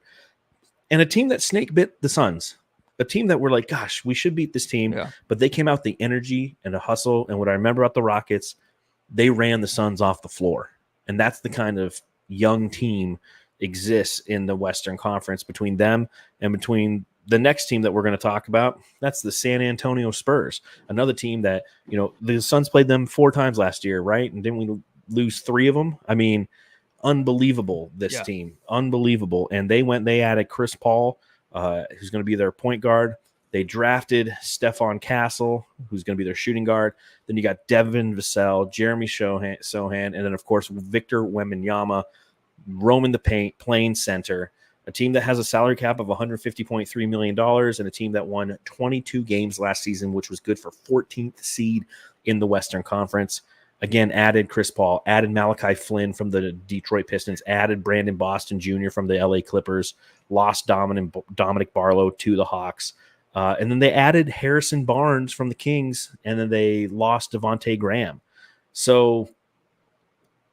and a team that snake bit the Suns, a team that we're like, gosh, we should beat this team, but they came out with the energy and the hustle, and what I remember about the Rockets, they ran the Suns off the floor, and that's the kind of young team exists in the Western Conference between them and between the next team that we're going to talk about. That's the San Antonio Spurs, another team that, the Suns played them 4 times last year, right? And didn't we lose 3 of them? I mean, unbelievable, this team, unbelievable. And they added Chris Paul, who's going to be their point guard. They drafted Stephon Castle, who's going to be their shooting guard. Then you got Devin Vassell, Jeremy Sohan, and then, of course, Victor Wembanyama, roaming the paint, playing center. A team that has a salary cap of $150.3 million, and a team that won 22 games last season, which was good for 14th seed in the Western Conference. Again, added Chris Paul, added Malachi Flynn from the Detroit Pistons, added Brandon Boston Jr. from the LA Clippers, lost Dominic Barlow to the Hawks. And then they added Harrison Barnes from the Kings, and then they lost Devontae Graham. So,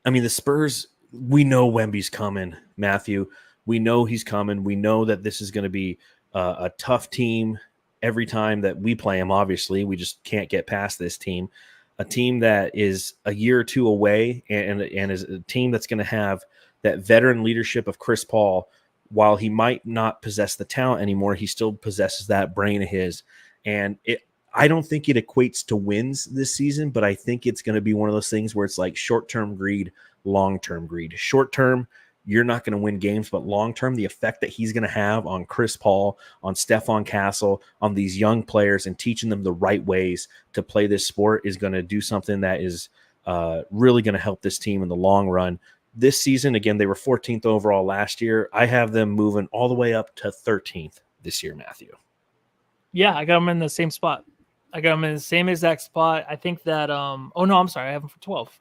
I mean, the Spurs, we know Wemby's coming, Matthew. We know he's coming. We know that this is going to be a tough team every time that we play him, obviously. We just can't get past this team. A team that is a year or 2 away and is a team that's going to have that veteran leadership of Chris Paul. While he might not possess the talent anymore, he still possesses that brain of his. And I don't think it equates to wins this season, but I think it's going to be one of those things where it's like short-term greed, long-term greed. Short-term, you're not going to win games, but long-term, the effect that he's going to have on Chris Paul, on Stephon Castle, on these young players and teaching them the right ways to play this sport is going to do something that is really going to help this team in the long run. This season, again, they were 14th overall last year. I have them moving all the way up to 13th this year, Matthew. Yeah, I got them in the same spot. I got them in the same exact spot. I think that I'm sorry, I have them for 12.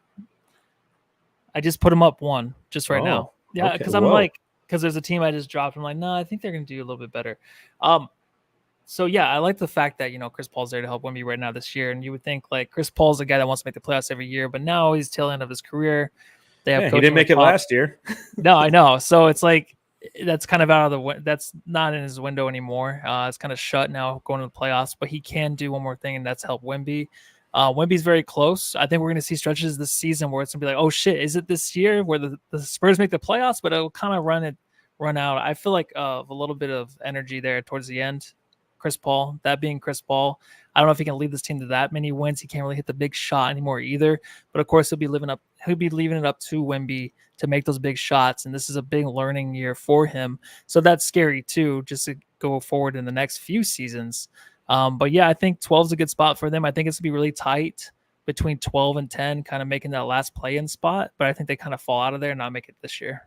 I just put them up 1 just right now. Yeah, because I'm like, because there's a team I just dropped. I'm like, no, I think they're going to do a little bit better. So yeah, I like the fact that Chris Paul's there to help Wemby right now this year, and you would think like Chris Paul's a guy that wants to make the playoffs every year, but now he's tail end of his career. They have he didn't make it last year. No, I know. So it's like that's kind of out of the that's not in his window anymore. It's kind of shut now going to the playoffs, but he can do one more thing, and that's help Wemby. Wemby's very close. I think we're going to see stretches this season where it's going to be like, oh shit, is it this year where the Spurs make the playoffs, but it'll kind of run out. I feel like a little bit of energy there towards the end. Chris Paul, that being Chris Paul, I don't know if he can lead this team to that many wins. He can't really hit the big shot anymore either. But of course, he'll be leaving it up to Wemby to make those big shots. And this is a big learning year for him. So that's scary too, just to go forward in the next few seasons. But yeah, I think 12 is a good spot for them. I think it's gonna be really tight between 12 and 10, kind of making that last play-in spot. But I think they kind of fall out of there and not make it this year.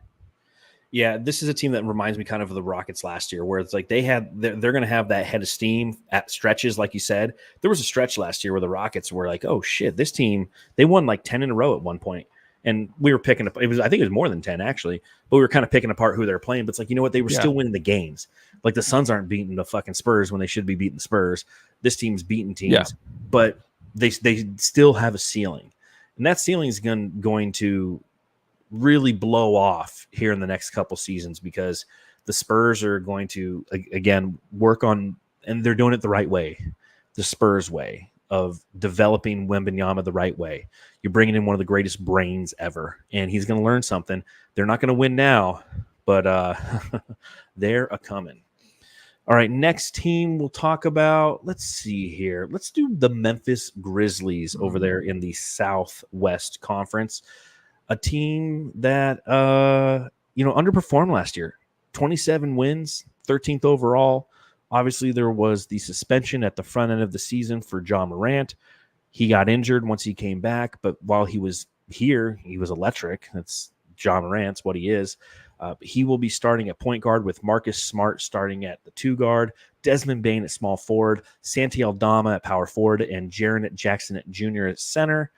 Yeah, this is a team that reminds me kind of the Rockets last year, where it's like they're going to have that head of steam at stretches, like you said. There was a stretch last year where the Rockets were like, "Oh shit, this team!" They won like 10 in a row at one point, and we were picking up. I think it was more than 10 actually, but we were kind of picking apart who they were playing. But it's like, you know what? They were still winning the games. Like the Suns aren't beating the fucking Spurs when they should be beating the Spurs. This team's beating teams, but they still have a ceiling, and that ceiling is going to really blow off here in the next couple seasons, because the Spurs are going to again work on, and they're doing it the right way, the Spurs way of developing Wembanyama the right way. You're bringing in one of the greatest brains ever, and he's going to learn something. They're not going to win now, but they're a coming. All right, next team we'll talk about. Let's see here. Let's do the Memphis Grizzlies over there in the Southwest Conference. A team that underperformed last year. 27 wins, 13th overall. Obviously, there was the suspension at the front end of the season for Ja Morant. He got injured once he came back, but while he was here, he was electric. That's Ja Morant's what he is. He will be starting at point guard with Marcus Smart starting at the 2 guard, Desmond Bane at small forward, Santi Aldama at power forward, and Jaren Jackson at junior at center.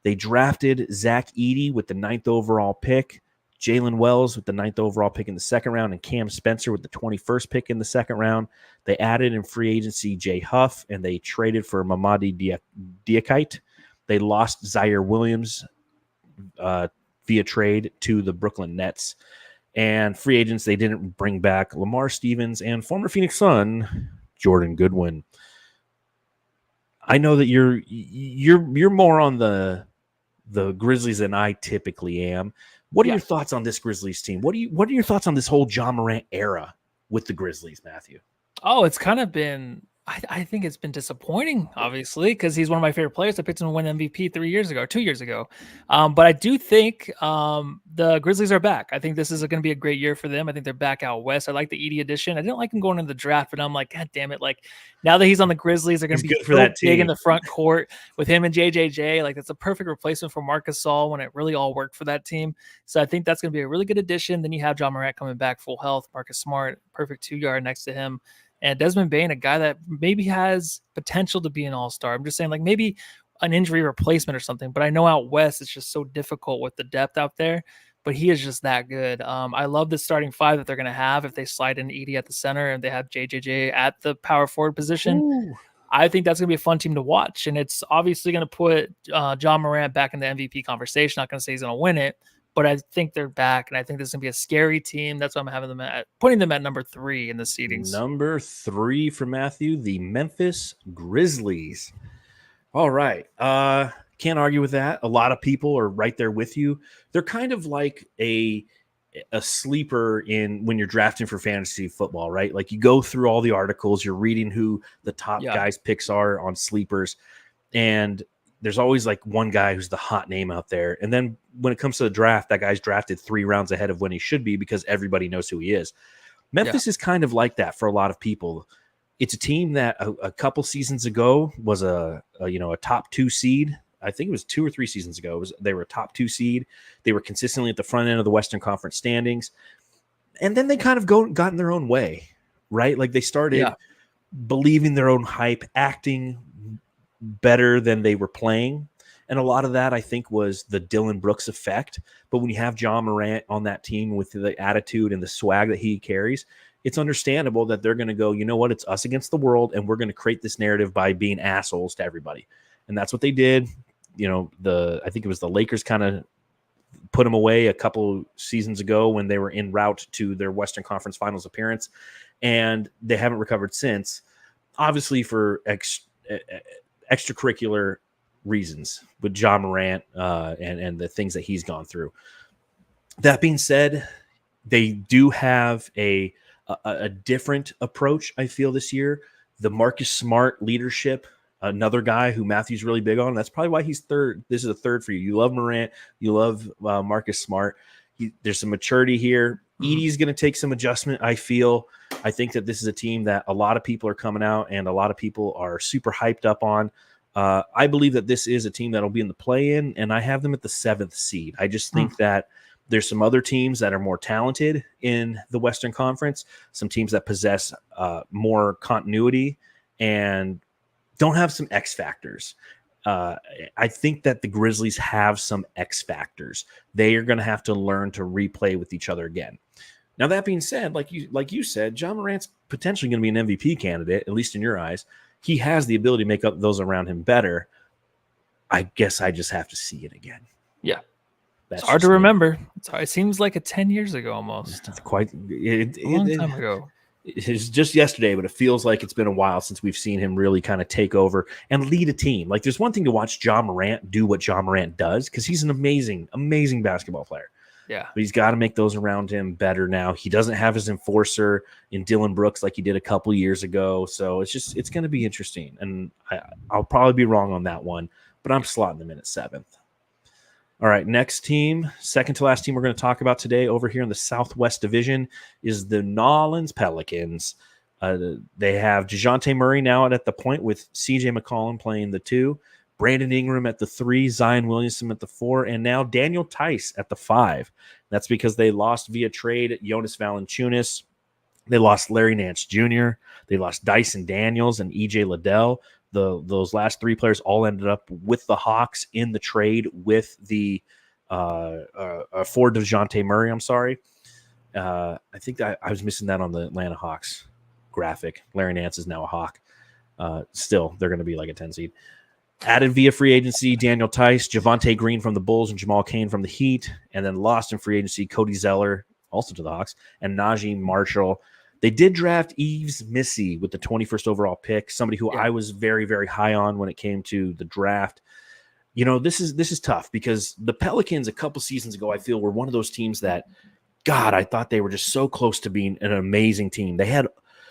They drafted Zach Edey with the 9th overall pick, Jalen Wells with the 9th overall pick in the second round, and Cam Spencer with the 21st pick in the second round. They added in free agency Jay Huff, and they traded for Mamadi Diakite. They lost Zaire Williams via trade to the Brooklyn Nets. And free agents, they didn't bring back Lamar Stevens and former Phoenix Sun, Jordan Goodwin. I know that you're more on the Grizzlies than I typically am. What are your thoughts on this Grizzlies team? What are your thoughts on this whole Ja Morant era with the Grizzlies, Matthew? Oh, it's kind of been, I think it's been disappointing, obviously, because he's one of my favorite players. I picked him to win MVP 2 years ago. But I do think the Grizzlies are back. I think this is going to be a great year for them. I think they're back out west. I like the Edey addition. I didn't like him going into the draft, but I'm like, God damn it. Like, now that he's on the Grizzlies, they're going to be good for that big team in the front court with him and JJJ. Like, that's a perfect replacement for Marc Gasol when it really all worked for that team. So I think that's going to be a really good addition. Then you have Ja Morant coming back full health, Marcus Smart, perfect 2 guard next to him. And Desmond Bane, a guy that maybe has potential to be an all-star. I'm just saying, like, maybe an injury replacement or something. But I know out west, it's just so difficult with the depth out there. But he is just that good. I love the starting 5 that they're going to have if they slide in Edey at the center and they have JJJ at the power forward position. Ooh. I think that's going to be a fun team to watch. And it's obviously going to put Ja Morant back in the MVP conversation. Not going to say he's going to win it, but I think they're back, and I think this is going to be a scary team. That's why I'm having them putting them at number 3 in the seedings. Number 3 for Matthew, the Memphis Grizzlies. All right. Can't argue with that. A lot of people are right there with you. They're kind of like a sleeper when you're drafting for fantasy football, right? Like you go through all the articles, you're reading who the top guys' picks are on sleepers, and there's always like one guy who's the hot name out there. And then when it comes to the draft, that guy's drafted 3 rounds ahead of when he should be because everybody knows who he is. Memphis is kind of like that for a lot of people. It's a team that a couple seasons ago was a top 2 seed. I think it was 2 or 3 seasons ago. They were a top 2 seed. They were consistently at the front end of the Western Conference standings. And then they kind of got in their own way, right? Like they started believing their own hype, acting better than they were playing. And a lot of that, I think, was the Dylan Brooks effect. But when you have John Morant on that team with the attitude and the swag that he carries, it's understandable that they're going to go, you know what, it's us against the world, and we're going to create this narrative by being assholes to everybody. And that's what they did. You know, I think it was the Lakers kind of put them away a couple seasons ago when they were en route to their Western Conference Finals appearance, and they haven't recovered since, obviously for extracurricular reasons with John Morant and the things that he's gone through. That being said, they do have a different approach, I feel, this year. The Marcus Smart leadership, another guy who Matthew's really big on. That's probably why he's third. This is a third for you. You love Morant. You love Marcus Smart. There's some maturity here. Edey's going to take some adjustment, I feel. I think that this is a team that a lot of people are coming out and a lot of people are super hyped up on. I believe that this is a team that will be in the play-in, and I have them at the 7th seed. I just think that there's some other teams that are more talented in the Western Conference, some teams that possess more continuity and don't have some X factors. I think that the Grizzlies have some X factors. They are going to have to learn to replay with each other again. Now, that being said, like you said, John Morant's potentially going to be an MVP candidate, at least in your eyes. He has the ability to make up those around him better. I guess I just have to see it again. Yeah. That's it's hard to remember. It's hard. It seems like 10 years ago almost. It's quite a long time ago. It's just yesterday, but it feels like it's been a while since we've seen him really kind of take over and lead a team. Like, there's one thing to watch John Morant do what John Morant does, because he's an amazing, amazing basketball player. Yeah. But he's got to make those around him better now. He doesn't have his enforcer in Dylan Brooks like he did a couple years ago. So it's going to be interesting. And I'll probably be wrong on that one, but I'm slotting them in at 7th. All right, next team, second to last team we're going to talk about today over here in the Southwest Division is the New Orleans Pelicans. They have DeJounte Murray now at the point with C.J. McCollum playing the 2, Brandon Ingram at the 3, Zion Williamson at the 4, and now Daniel Tice at the 5. That's because they lost via trade Jonas Valanciunas. They lost Larry Nance Jr. They lost Dyson Daniels and E.J. Liddell. Those last 3 players all ended up with the Hawks in the trade with the for DeJounte Murray. I'm sorry. I think that I was missing that on the Atlanta Hawks graphic. Larry Nance is now a Hawk. Still, they're going to be like a 10 seed. Added via free agency, Daniel Tice, Javonte Green from the Bulls, and Jamal Cain from the Heat. And then lost in free agency, Cody Zeller, also to the Hawks, and Najee Marshall. They did draft Yves Missy with the 21st overall pick, somebody who I was very, very high on when it came to the draft. You know, this is tough because the Pelicans a couple seasons ago, I feel, were one of those teams that, God, I thought they were just so close to being an amazing team. They had,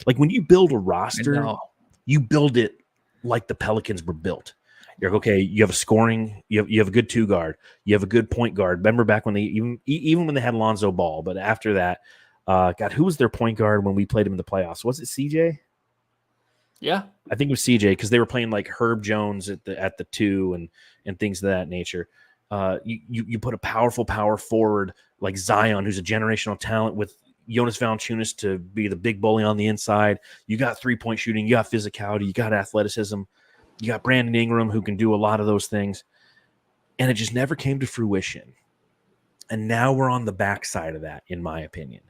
like, when you build a roster, you build it like the Pelicans were built. You're like, okay, you have a scoring, you have a good 2 guard, you have a good point guard. Remember back when they even when they had Lonzo Ball, but after that, God, who was their point guard when we played him in the playoffs? Was it CJ? Yeah, I think it was CJ because they were playing like Herb Jones at the 2 and things of that nature. You put a powerful power forward like Zion, who's a generational talent, with Jonas Valanciunas to be the big bully on the inside. You got 3-point shooting, you got physicality, you got athleticism, you got Brandon Ingram who can do a lot of those things, and it just never came to fruition. And now we're on the backside of that, in my opinion.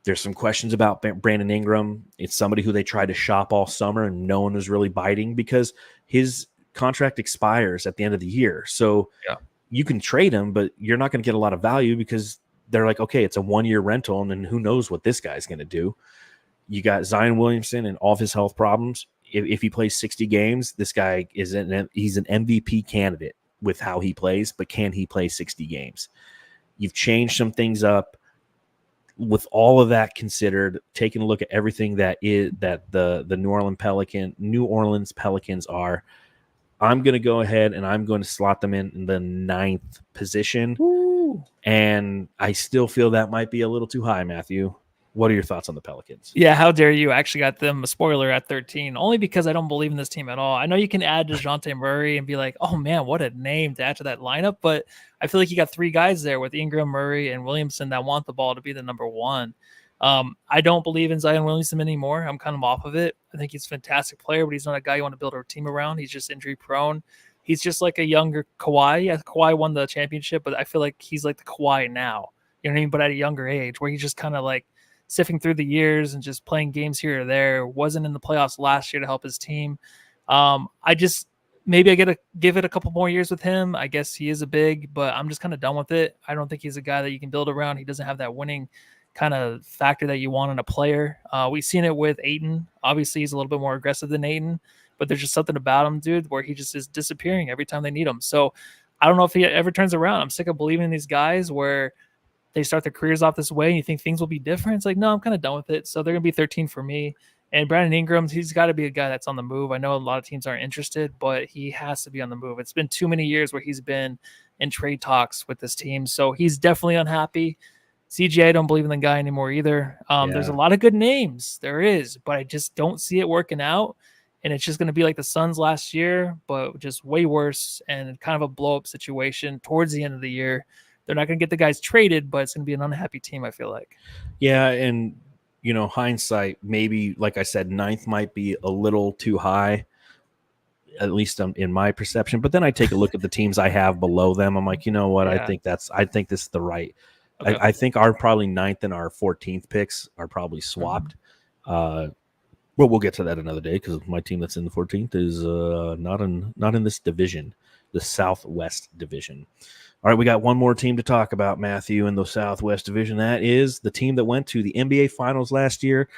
There's some questions about Brandon Ingram. It's somebody who they tried to shop all summer and no one was really biting because his contract expires at the end of the year. So you can trade him, but you're not going to get a lot of value because they're like, okay, it's a 1-year rental, and then who knows what this guy's going to do. You got Zion Williamson and all of his health problems. If he plays 60 games, this guy he's an MVP candidate with how he plays, but can he play 60 games? You've changed some things up. With all of that considered, taking a look at everything that the New Orleans Pelicans are, I'm going to go ahead and I'm going to slot them in the 9th position. Woo. And I still feel that might be a little too high, Matthew. What are your thoughts on the Pelicans? Yeah, how dare you? I actually got them a spoiler at 13, only because I don't believe in this team at all. I know you can add DeJounte Murray and be like, oh man, what a name to add to that lineup, but I feel like you got 3 guys there with Ingram, Murray, and Williamson that want the ball to be the number 1. I don't believe in Zion Williamson anymore. I'm kind of off of it. I think he's a fantastic player, but he's not a guy you want to build a team around. He's just injury prone. He's just like a younger Kawhi. Yeah, Kawhi won the championship, but I feel like he's like the Kawhi now. You know what I mean? But at a younger age, where he's just kind of like sifting through the years and just playing games here or there. Wasn't in the playoffs last year to help his team. I just maybe I get to give it a couple more years with him. I guess he is a big, but I'm just kind of done with it. I don't think he's a guy that you can build around. He doesn't have that winning kind of factor that you want in a player. We've seen it with Ayton. Obviously, he's a little bit more aggressive than Ayton, but there's just something about him, dude, where he just is disappearing every time they need him. So I don't know if he ever turns around. I'm sick of believing in these guys where they start their careers off this way and you think things will be different. It's like, no, I'm kind of done with it. So they're going to be 13 for me. And Brandon Ingram, he's got to be a guy that's on the move. I know a lot of teams aren't interested, but he has to be on the move. It's been too many years where he's been in trade talks with this team. So he's definitely unhappy. CJ, I don't believe in the guy anymore either. There's a lot of good names. There is, but I just don't see it working out. And it's just going to be like the Suns last year, but just way worse and kind of a blow-up situation towards the end of the year. They're not going to get the guys traded, but it's going to be an unhappy team, I feel like. Yeah, and, hindsight, maybe, like I said, 9th might be a little too high, at least in my perception. But then I take a look at the teams I have below them. I'm like, you know what? Yeah. I think this is the right. Okay. I think our probably 9th and our 14th picks are probably swapped. Well, we'll get to that another day because my team that's in the 14th is not in this division, the Southwest Division. All right, we got one more team to talk about, Matthew, in the Southwest Division. That is the team that went to the NBA Finals last year,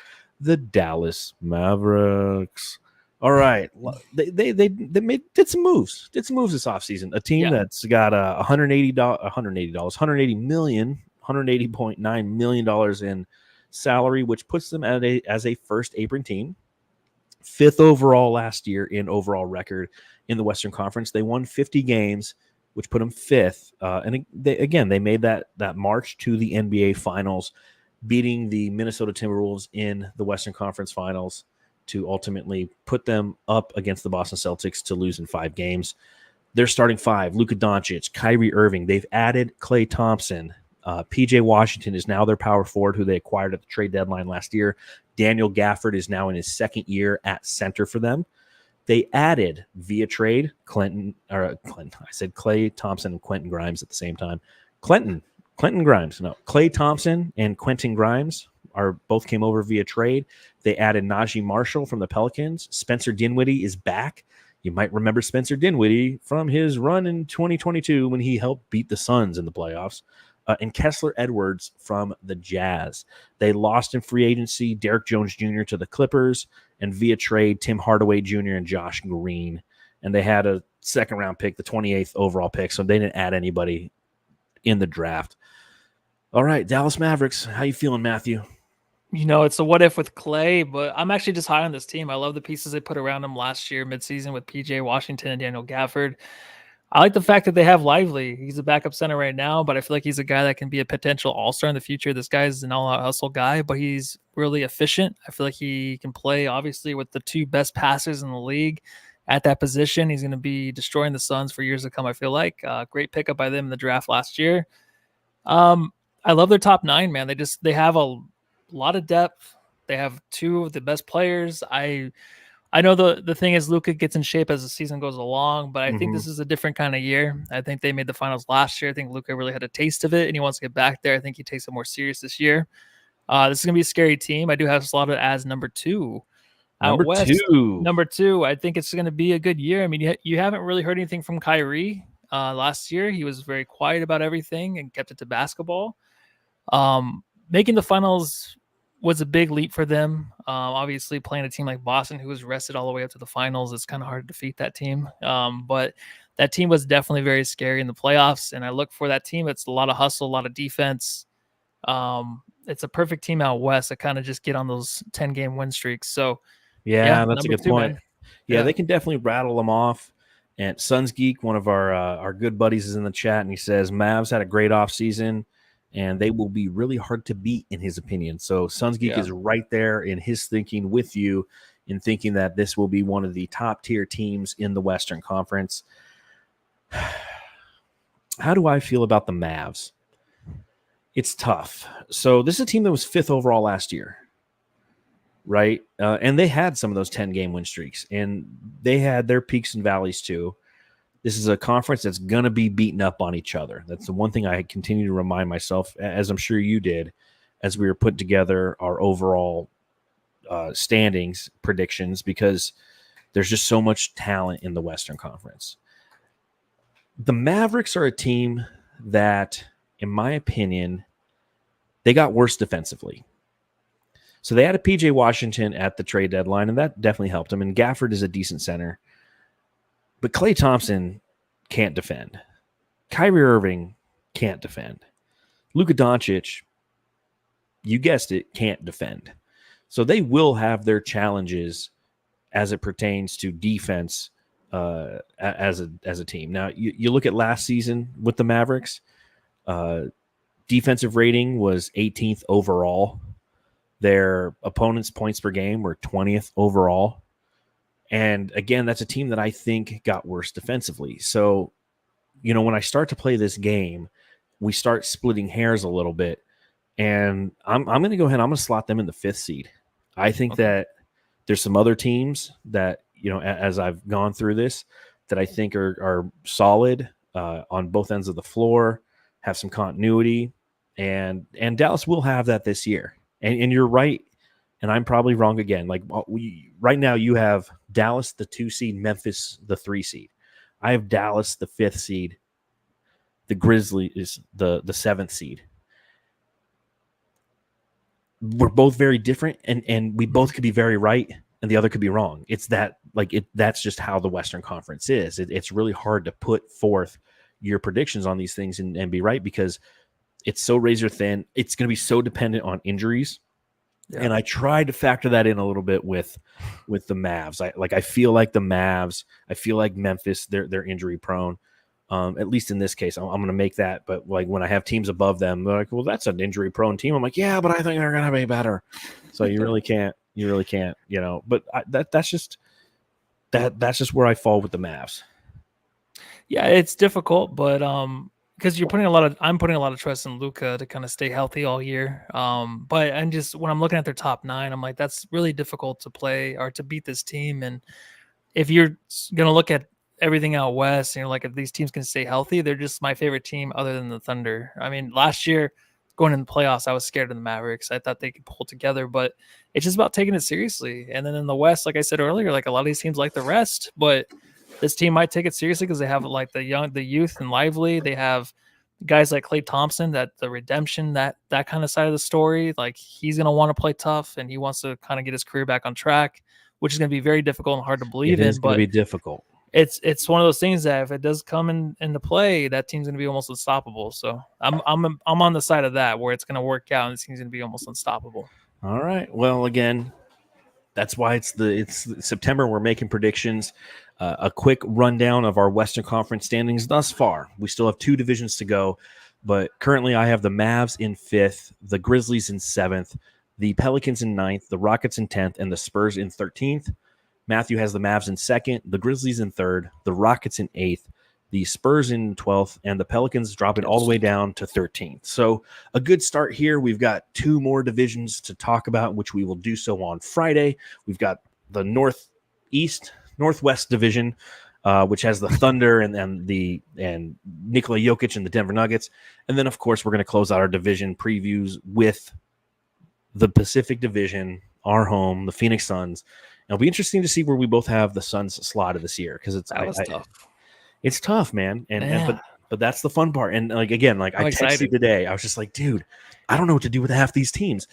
the Dallas Mavericks. All right, they did some moves this offseason. A team that's got $180.9 million in salary, which puts them as a first apron team. 5th overall last year in overall record in the Western Conference. They won 50 games, which put them 5th. And they made that march to the NBA Finals, beating the Minnesota Timberwolves in the Western Conference Finals to ultimately put them up against the Boston Celtics to lose in 5 games. They're starting 5, Luka Doncic, Kyrie Irving. They've added Klay Thompson. PJ Washington is now their power forward, who they acquired at the trade deadline last year. Daniel Gafford is now in his 2nd year at center for them. They added via trade Klay Thompson and Quentin Grimes at the same time. Klay Thompson and Quentin Grimes both came over via trade. They added Najee Marshall from the Pelicans. Spencer Dinwiddie is back. You might remember Spencer Dinwiddie from his run in 2022 when he helped beat the Suns in the playoffs. And Kessler Edwards from the Jazz. They lost in free agency Derek Jones Jr. to the Clippers, and via trade Tim Hardaway Jr. and Josh Green. And they had a 2nd round pick, the 28th overall pick, so they didn't add anybody in the draft. All right, Dallas Mavericks. How you feeling, Matthew? It's a what if with Klay, but I'm actually just high on this team. I love the pieces they put around him last year midseason with PJ Washington and Daniel Gafford. I like the fact that they have Lively. He's a backup center right now, but I feel like he's a guy that can be a potential all-star in the future. This guy's an all-out hustle guy, but he's really efficient. I feel like he can play, obviously, with the 2 best passers in the league at that position. He's going to be destroying the Suns for years to come, I feel like. Great pickup by them in the draft last year. I love their top 9, man. They have a lot of depth. They have 2 of the best players. I know the thing is Luka gets in shape as the season goes along, but I think this is a different kind of year. I think they made the finals last year. I think Luka really had a taste of it, and he wants to get back there. I think he takes it more serious this year. This is going to be a scary team. I do have slotted as number 2. Out west. Number 2. I think it's going to be a good year. I mean, you haven't really heard anything from Kyrie. Last year, he was very quiet about everything and kept it to basketball. Making the finals was a big leap for them. Obviously, playing a team like Boston, who was rested all the way up to the finals, it's kind of hard to defeat that team. But that team was definitely very scary in the playoffs, and I look for that team. It's a lot of hustle, a lot of defense. It's a perfect team out west that kind of just get on those 10-game win streaks. So, yeah, that's a good point. Man. Yeah, they can definitely rattle them off. And Suns Geek, one of our good buddies, is in the chat, and he says Mavs had a great offseason, and they will be really hard to beat, in his opinion. So Suns Geek is right there in his thinking with you in thinking that this will be one of the top-tier teams in the Western Conference. How do I feel about the Mavs? It's tough. So this is a team that was 5th overall last year, right? And they had some of those 10-game win streaks, and they had their peaks and valleys too. This is a conference that's going to be beaten up on each other. That's the one thing I continue to remind myself, as I'm sure you did, as we were putting together our overall standings predictions, because there's just so much talent in the Western Conference. The Mavericks are a team that, in my opinion, they got worse defensively. So they had a PJ Washington at the trade deadline, and that definitely helped them. And Gafford is a decent center. But Klay Thompson can't defend. Kyrie Irving can't defend. Luka Doncic, you guessed it, can't defend. So they will have their challenges as it pertains to defense as a team. Now, you look at last season with the Mavericks, defensive rating was 18th overall. Their opponents' points per game were 20th overall. And again, that's a team that I think got worse defensively. So, when I start to play this game, we start splitting hairs a little bit. And I'm going to go ahead. I'm going to slot them in the 5th seed. I think that there's some other teams that, as I've gone through this, that I think are solid on both ends of the floor, have some continuity, and Dallas will have that this year. And you're right, and I'm probably wrong again. Like right now, you have Dallas the 2 seed, Memphis the 3 seed. I have Dallas the 5th seed. The Grizzlies is the 7th seed. We're both very different, and we both could be very right, and the other could be wrong. It's that that's just how the Western Conference is. It's really hard to put forth your predictions on these things and be right, because it's so razor thin. It's going to be so dependent on injuries. Yeah. And I tried to factor that in a little bit with the Mavs. I feel like the Mavs, I feel like Memphis, they're injury prone. At least in this case, I'm going to make that. But like when I have teams above them, they're like, well, that's an injury prone team. I'm like, yeah, but I think they're going to be better. So you really can't, but that's just where I fall with the Mavs. Yeah, it's difficult, but because I'm putting a lot of trust in Luka to kind of stay healthy all year. But I'm just, when I'm looking at their top 9, I'm like, that's really difficult to play or to beat this team. And if you're gonna look at everything out west and you're like, if these teams can stay healthy, they're just my favorite team other than the Thunder. I mean, last year going in the playoffs, I was scared of the Mavericks. I thought they could pull together, but it's just about taking it seriously. And then in the West, like I said earlier, like a lot of these teams like the rest, but this team might take it seriously because they have like the youth and lively. They have guys like Klay Thompson, that the redemption, that kind of side of the story. Like he's going to want to play tough and he wants to kind of get his career back on track, which is going to be very difficult and hard to believe in. It's going to be difficult. It's one of those things that if it does come into play, that team's going to be almost unstoppable. So I'm on the side of that where it's going to work out and this team's going to be almost unstoppable. All right. Well, again, that's why it's September. We're making predictions. A quick rundown of our Western Conference standings thus far. We still have 2 divisions to go, but currently I have the Mavs in 5th, the Grizzlies in 7th, the Pelicans in 9th, the Rockets in 10th, and the Spurs in 13th. Matthew has the Mavs in 2nd, the Grizzlies in 3rd, the Rockets in 8th, the Spurs in 12th, and the Pelicans dropping all the way down to 13th. So a good start here. We've got 2 more divisions to talk about, which we will do so on Friday. We've got the Northwest division, which has the Thunder and Nikola Jokic and the Denver Nuggets. And then, of course, we're going to close out our division previews with the Pacific Division, our home, the Phoenix Suns. It'll be interesting to see where we both have the Suns slotted this year, because tough. It's tough, man. But that's the fun part. And like again, like I texted today, I was just like, dude, I don't know what to do with half these teams.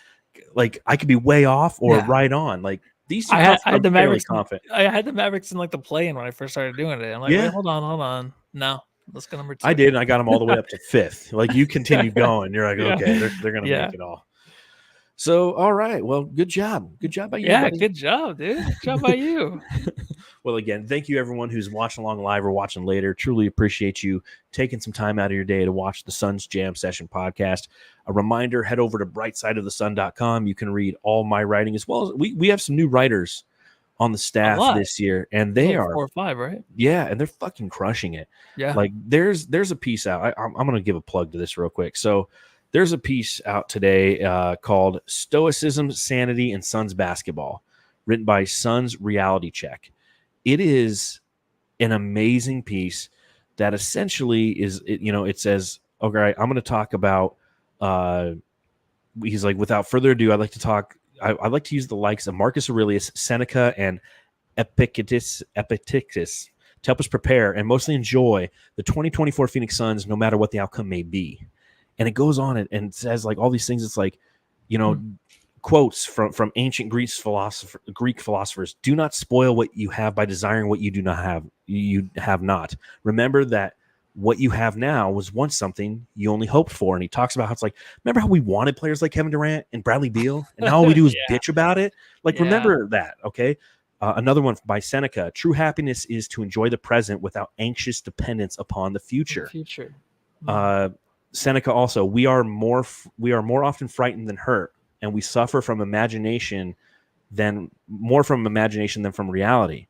Like I could be way off or right on. Like these two, I had the Mavericks. Confident. I had the Mavericks in like the play-in when I first started doing it. I'm like, wait, hold on. No, let's go number 2. I did, and I got them all the way up to 5th. Like you continued going. You're like, okay, they're gonna make it all. So, all right. Well, good job. Good job by you. Yeah, buddy. good job, dude. Good job by you. Well, again, thank you everyone who's watching along live or watching later. Truly appreciate you taking some time out of your day to watch the Suns Jam Session podcast. A reminder, head over to brightsideofthesun.com. You can read all my writing, as well as we have some new writers on the staff this year, and they are 4 or 5, right? Yeah, and they're fucking crushing it. Yeah. Like there's a piece out. I'm going to give a plug to this real quick. So there's a piece out today called Stoicism, Sanity, and Suns Basketball, written by Suns Reality Check. It is an amazing piece. that essentially it says, okay, I'm going to talk about, he's like, without further ado, I'd like to use the likes of Marcus Aurelius, Seneca, and Epictetus to help us prepare and mostly enjoy the 2024 Phoenix Suns, no matter what the outcome may be. And it goes on and says like all these things. It's like, quotes from ancient Greek philosophers: "Do not spoil what you have by desiring what you do not have. You have not. Remember that what you have now was once something you only hoped for." And he talks about how it's like, remember how we wanted players like Kevin Durant and Bradley Beal, and now all we do is bitch about it. Like, remember that, okay? Another one by Seneca: "True happiness is to enjoy the present without anxious dependence upon the future." Seneca also: we are more often frightened than hurt, and we suffer from imagination than from reality.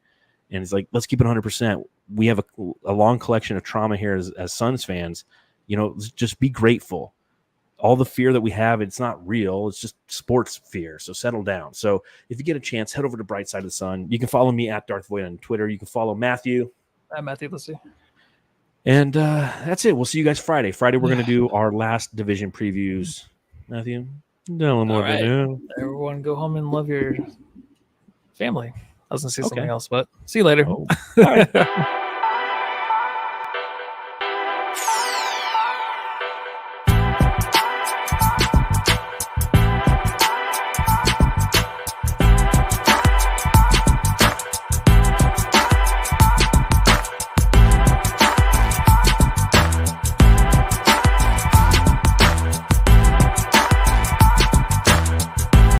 And it's like, let's keep it 100%. We have a long collection of trauma here as Suns fans. Just be grateful. All the fear that we have, it's not real. It's just sports fear. So settle down. So if you get a chance, head over to Bright Side of the Sun. You can follow me at Darth Void on Twitter. You can follow Matthew. I'm Matthew Lissy. And that's it. We'll see you guys Friday. We're going to do our last division previews. Matthew, tell them what to do. Everyone go home and love your family. I was going to say something else, but see you later. Oh. All right.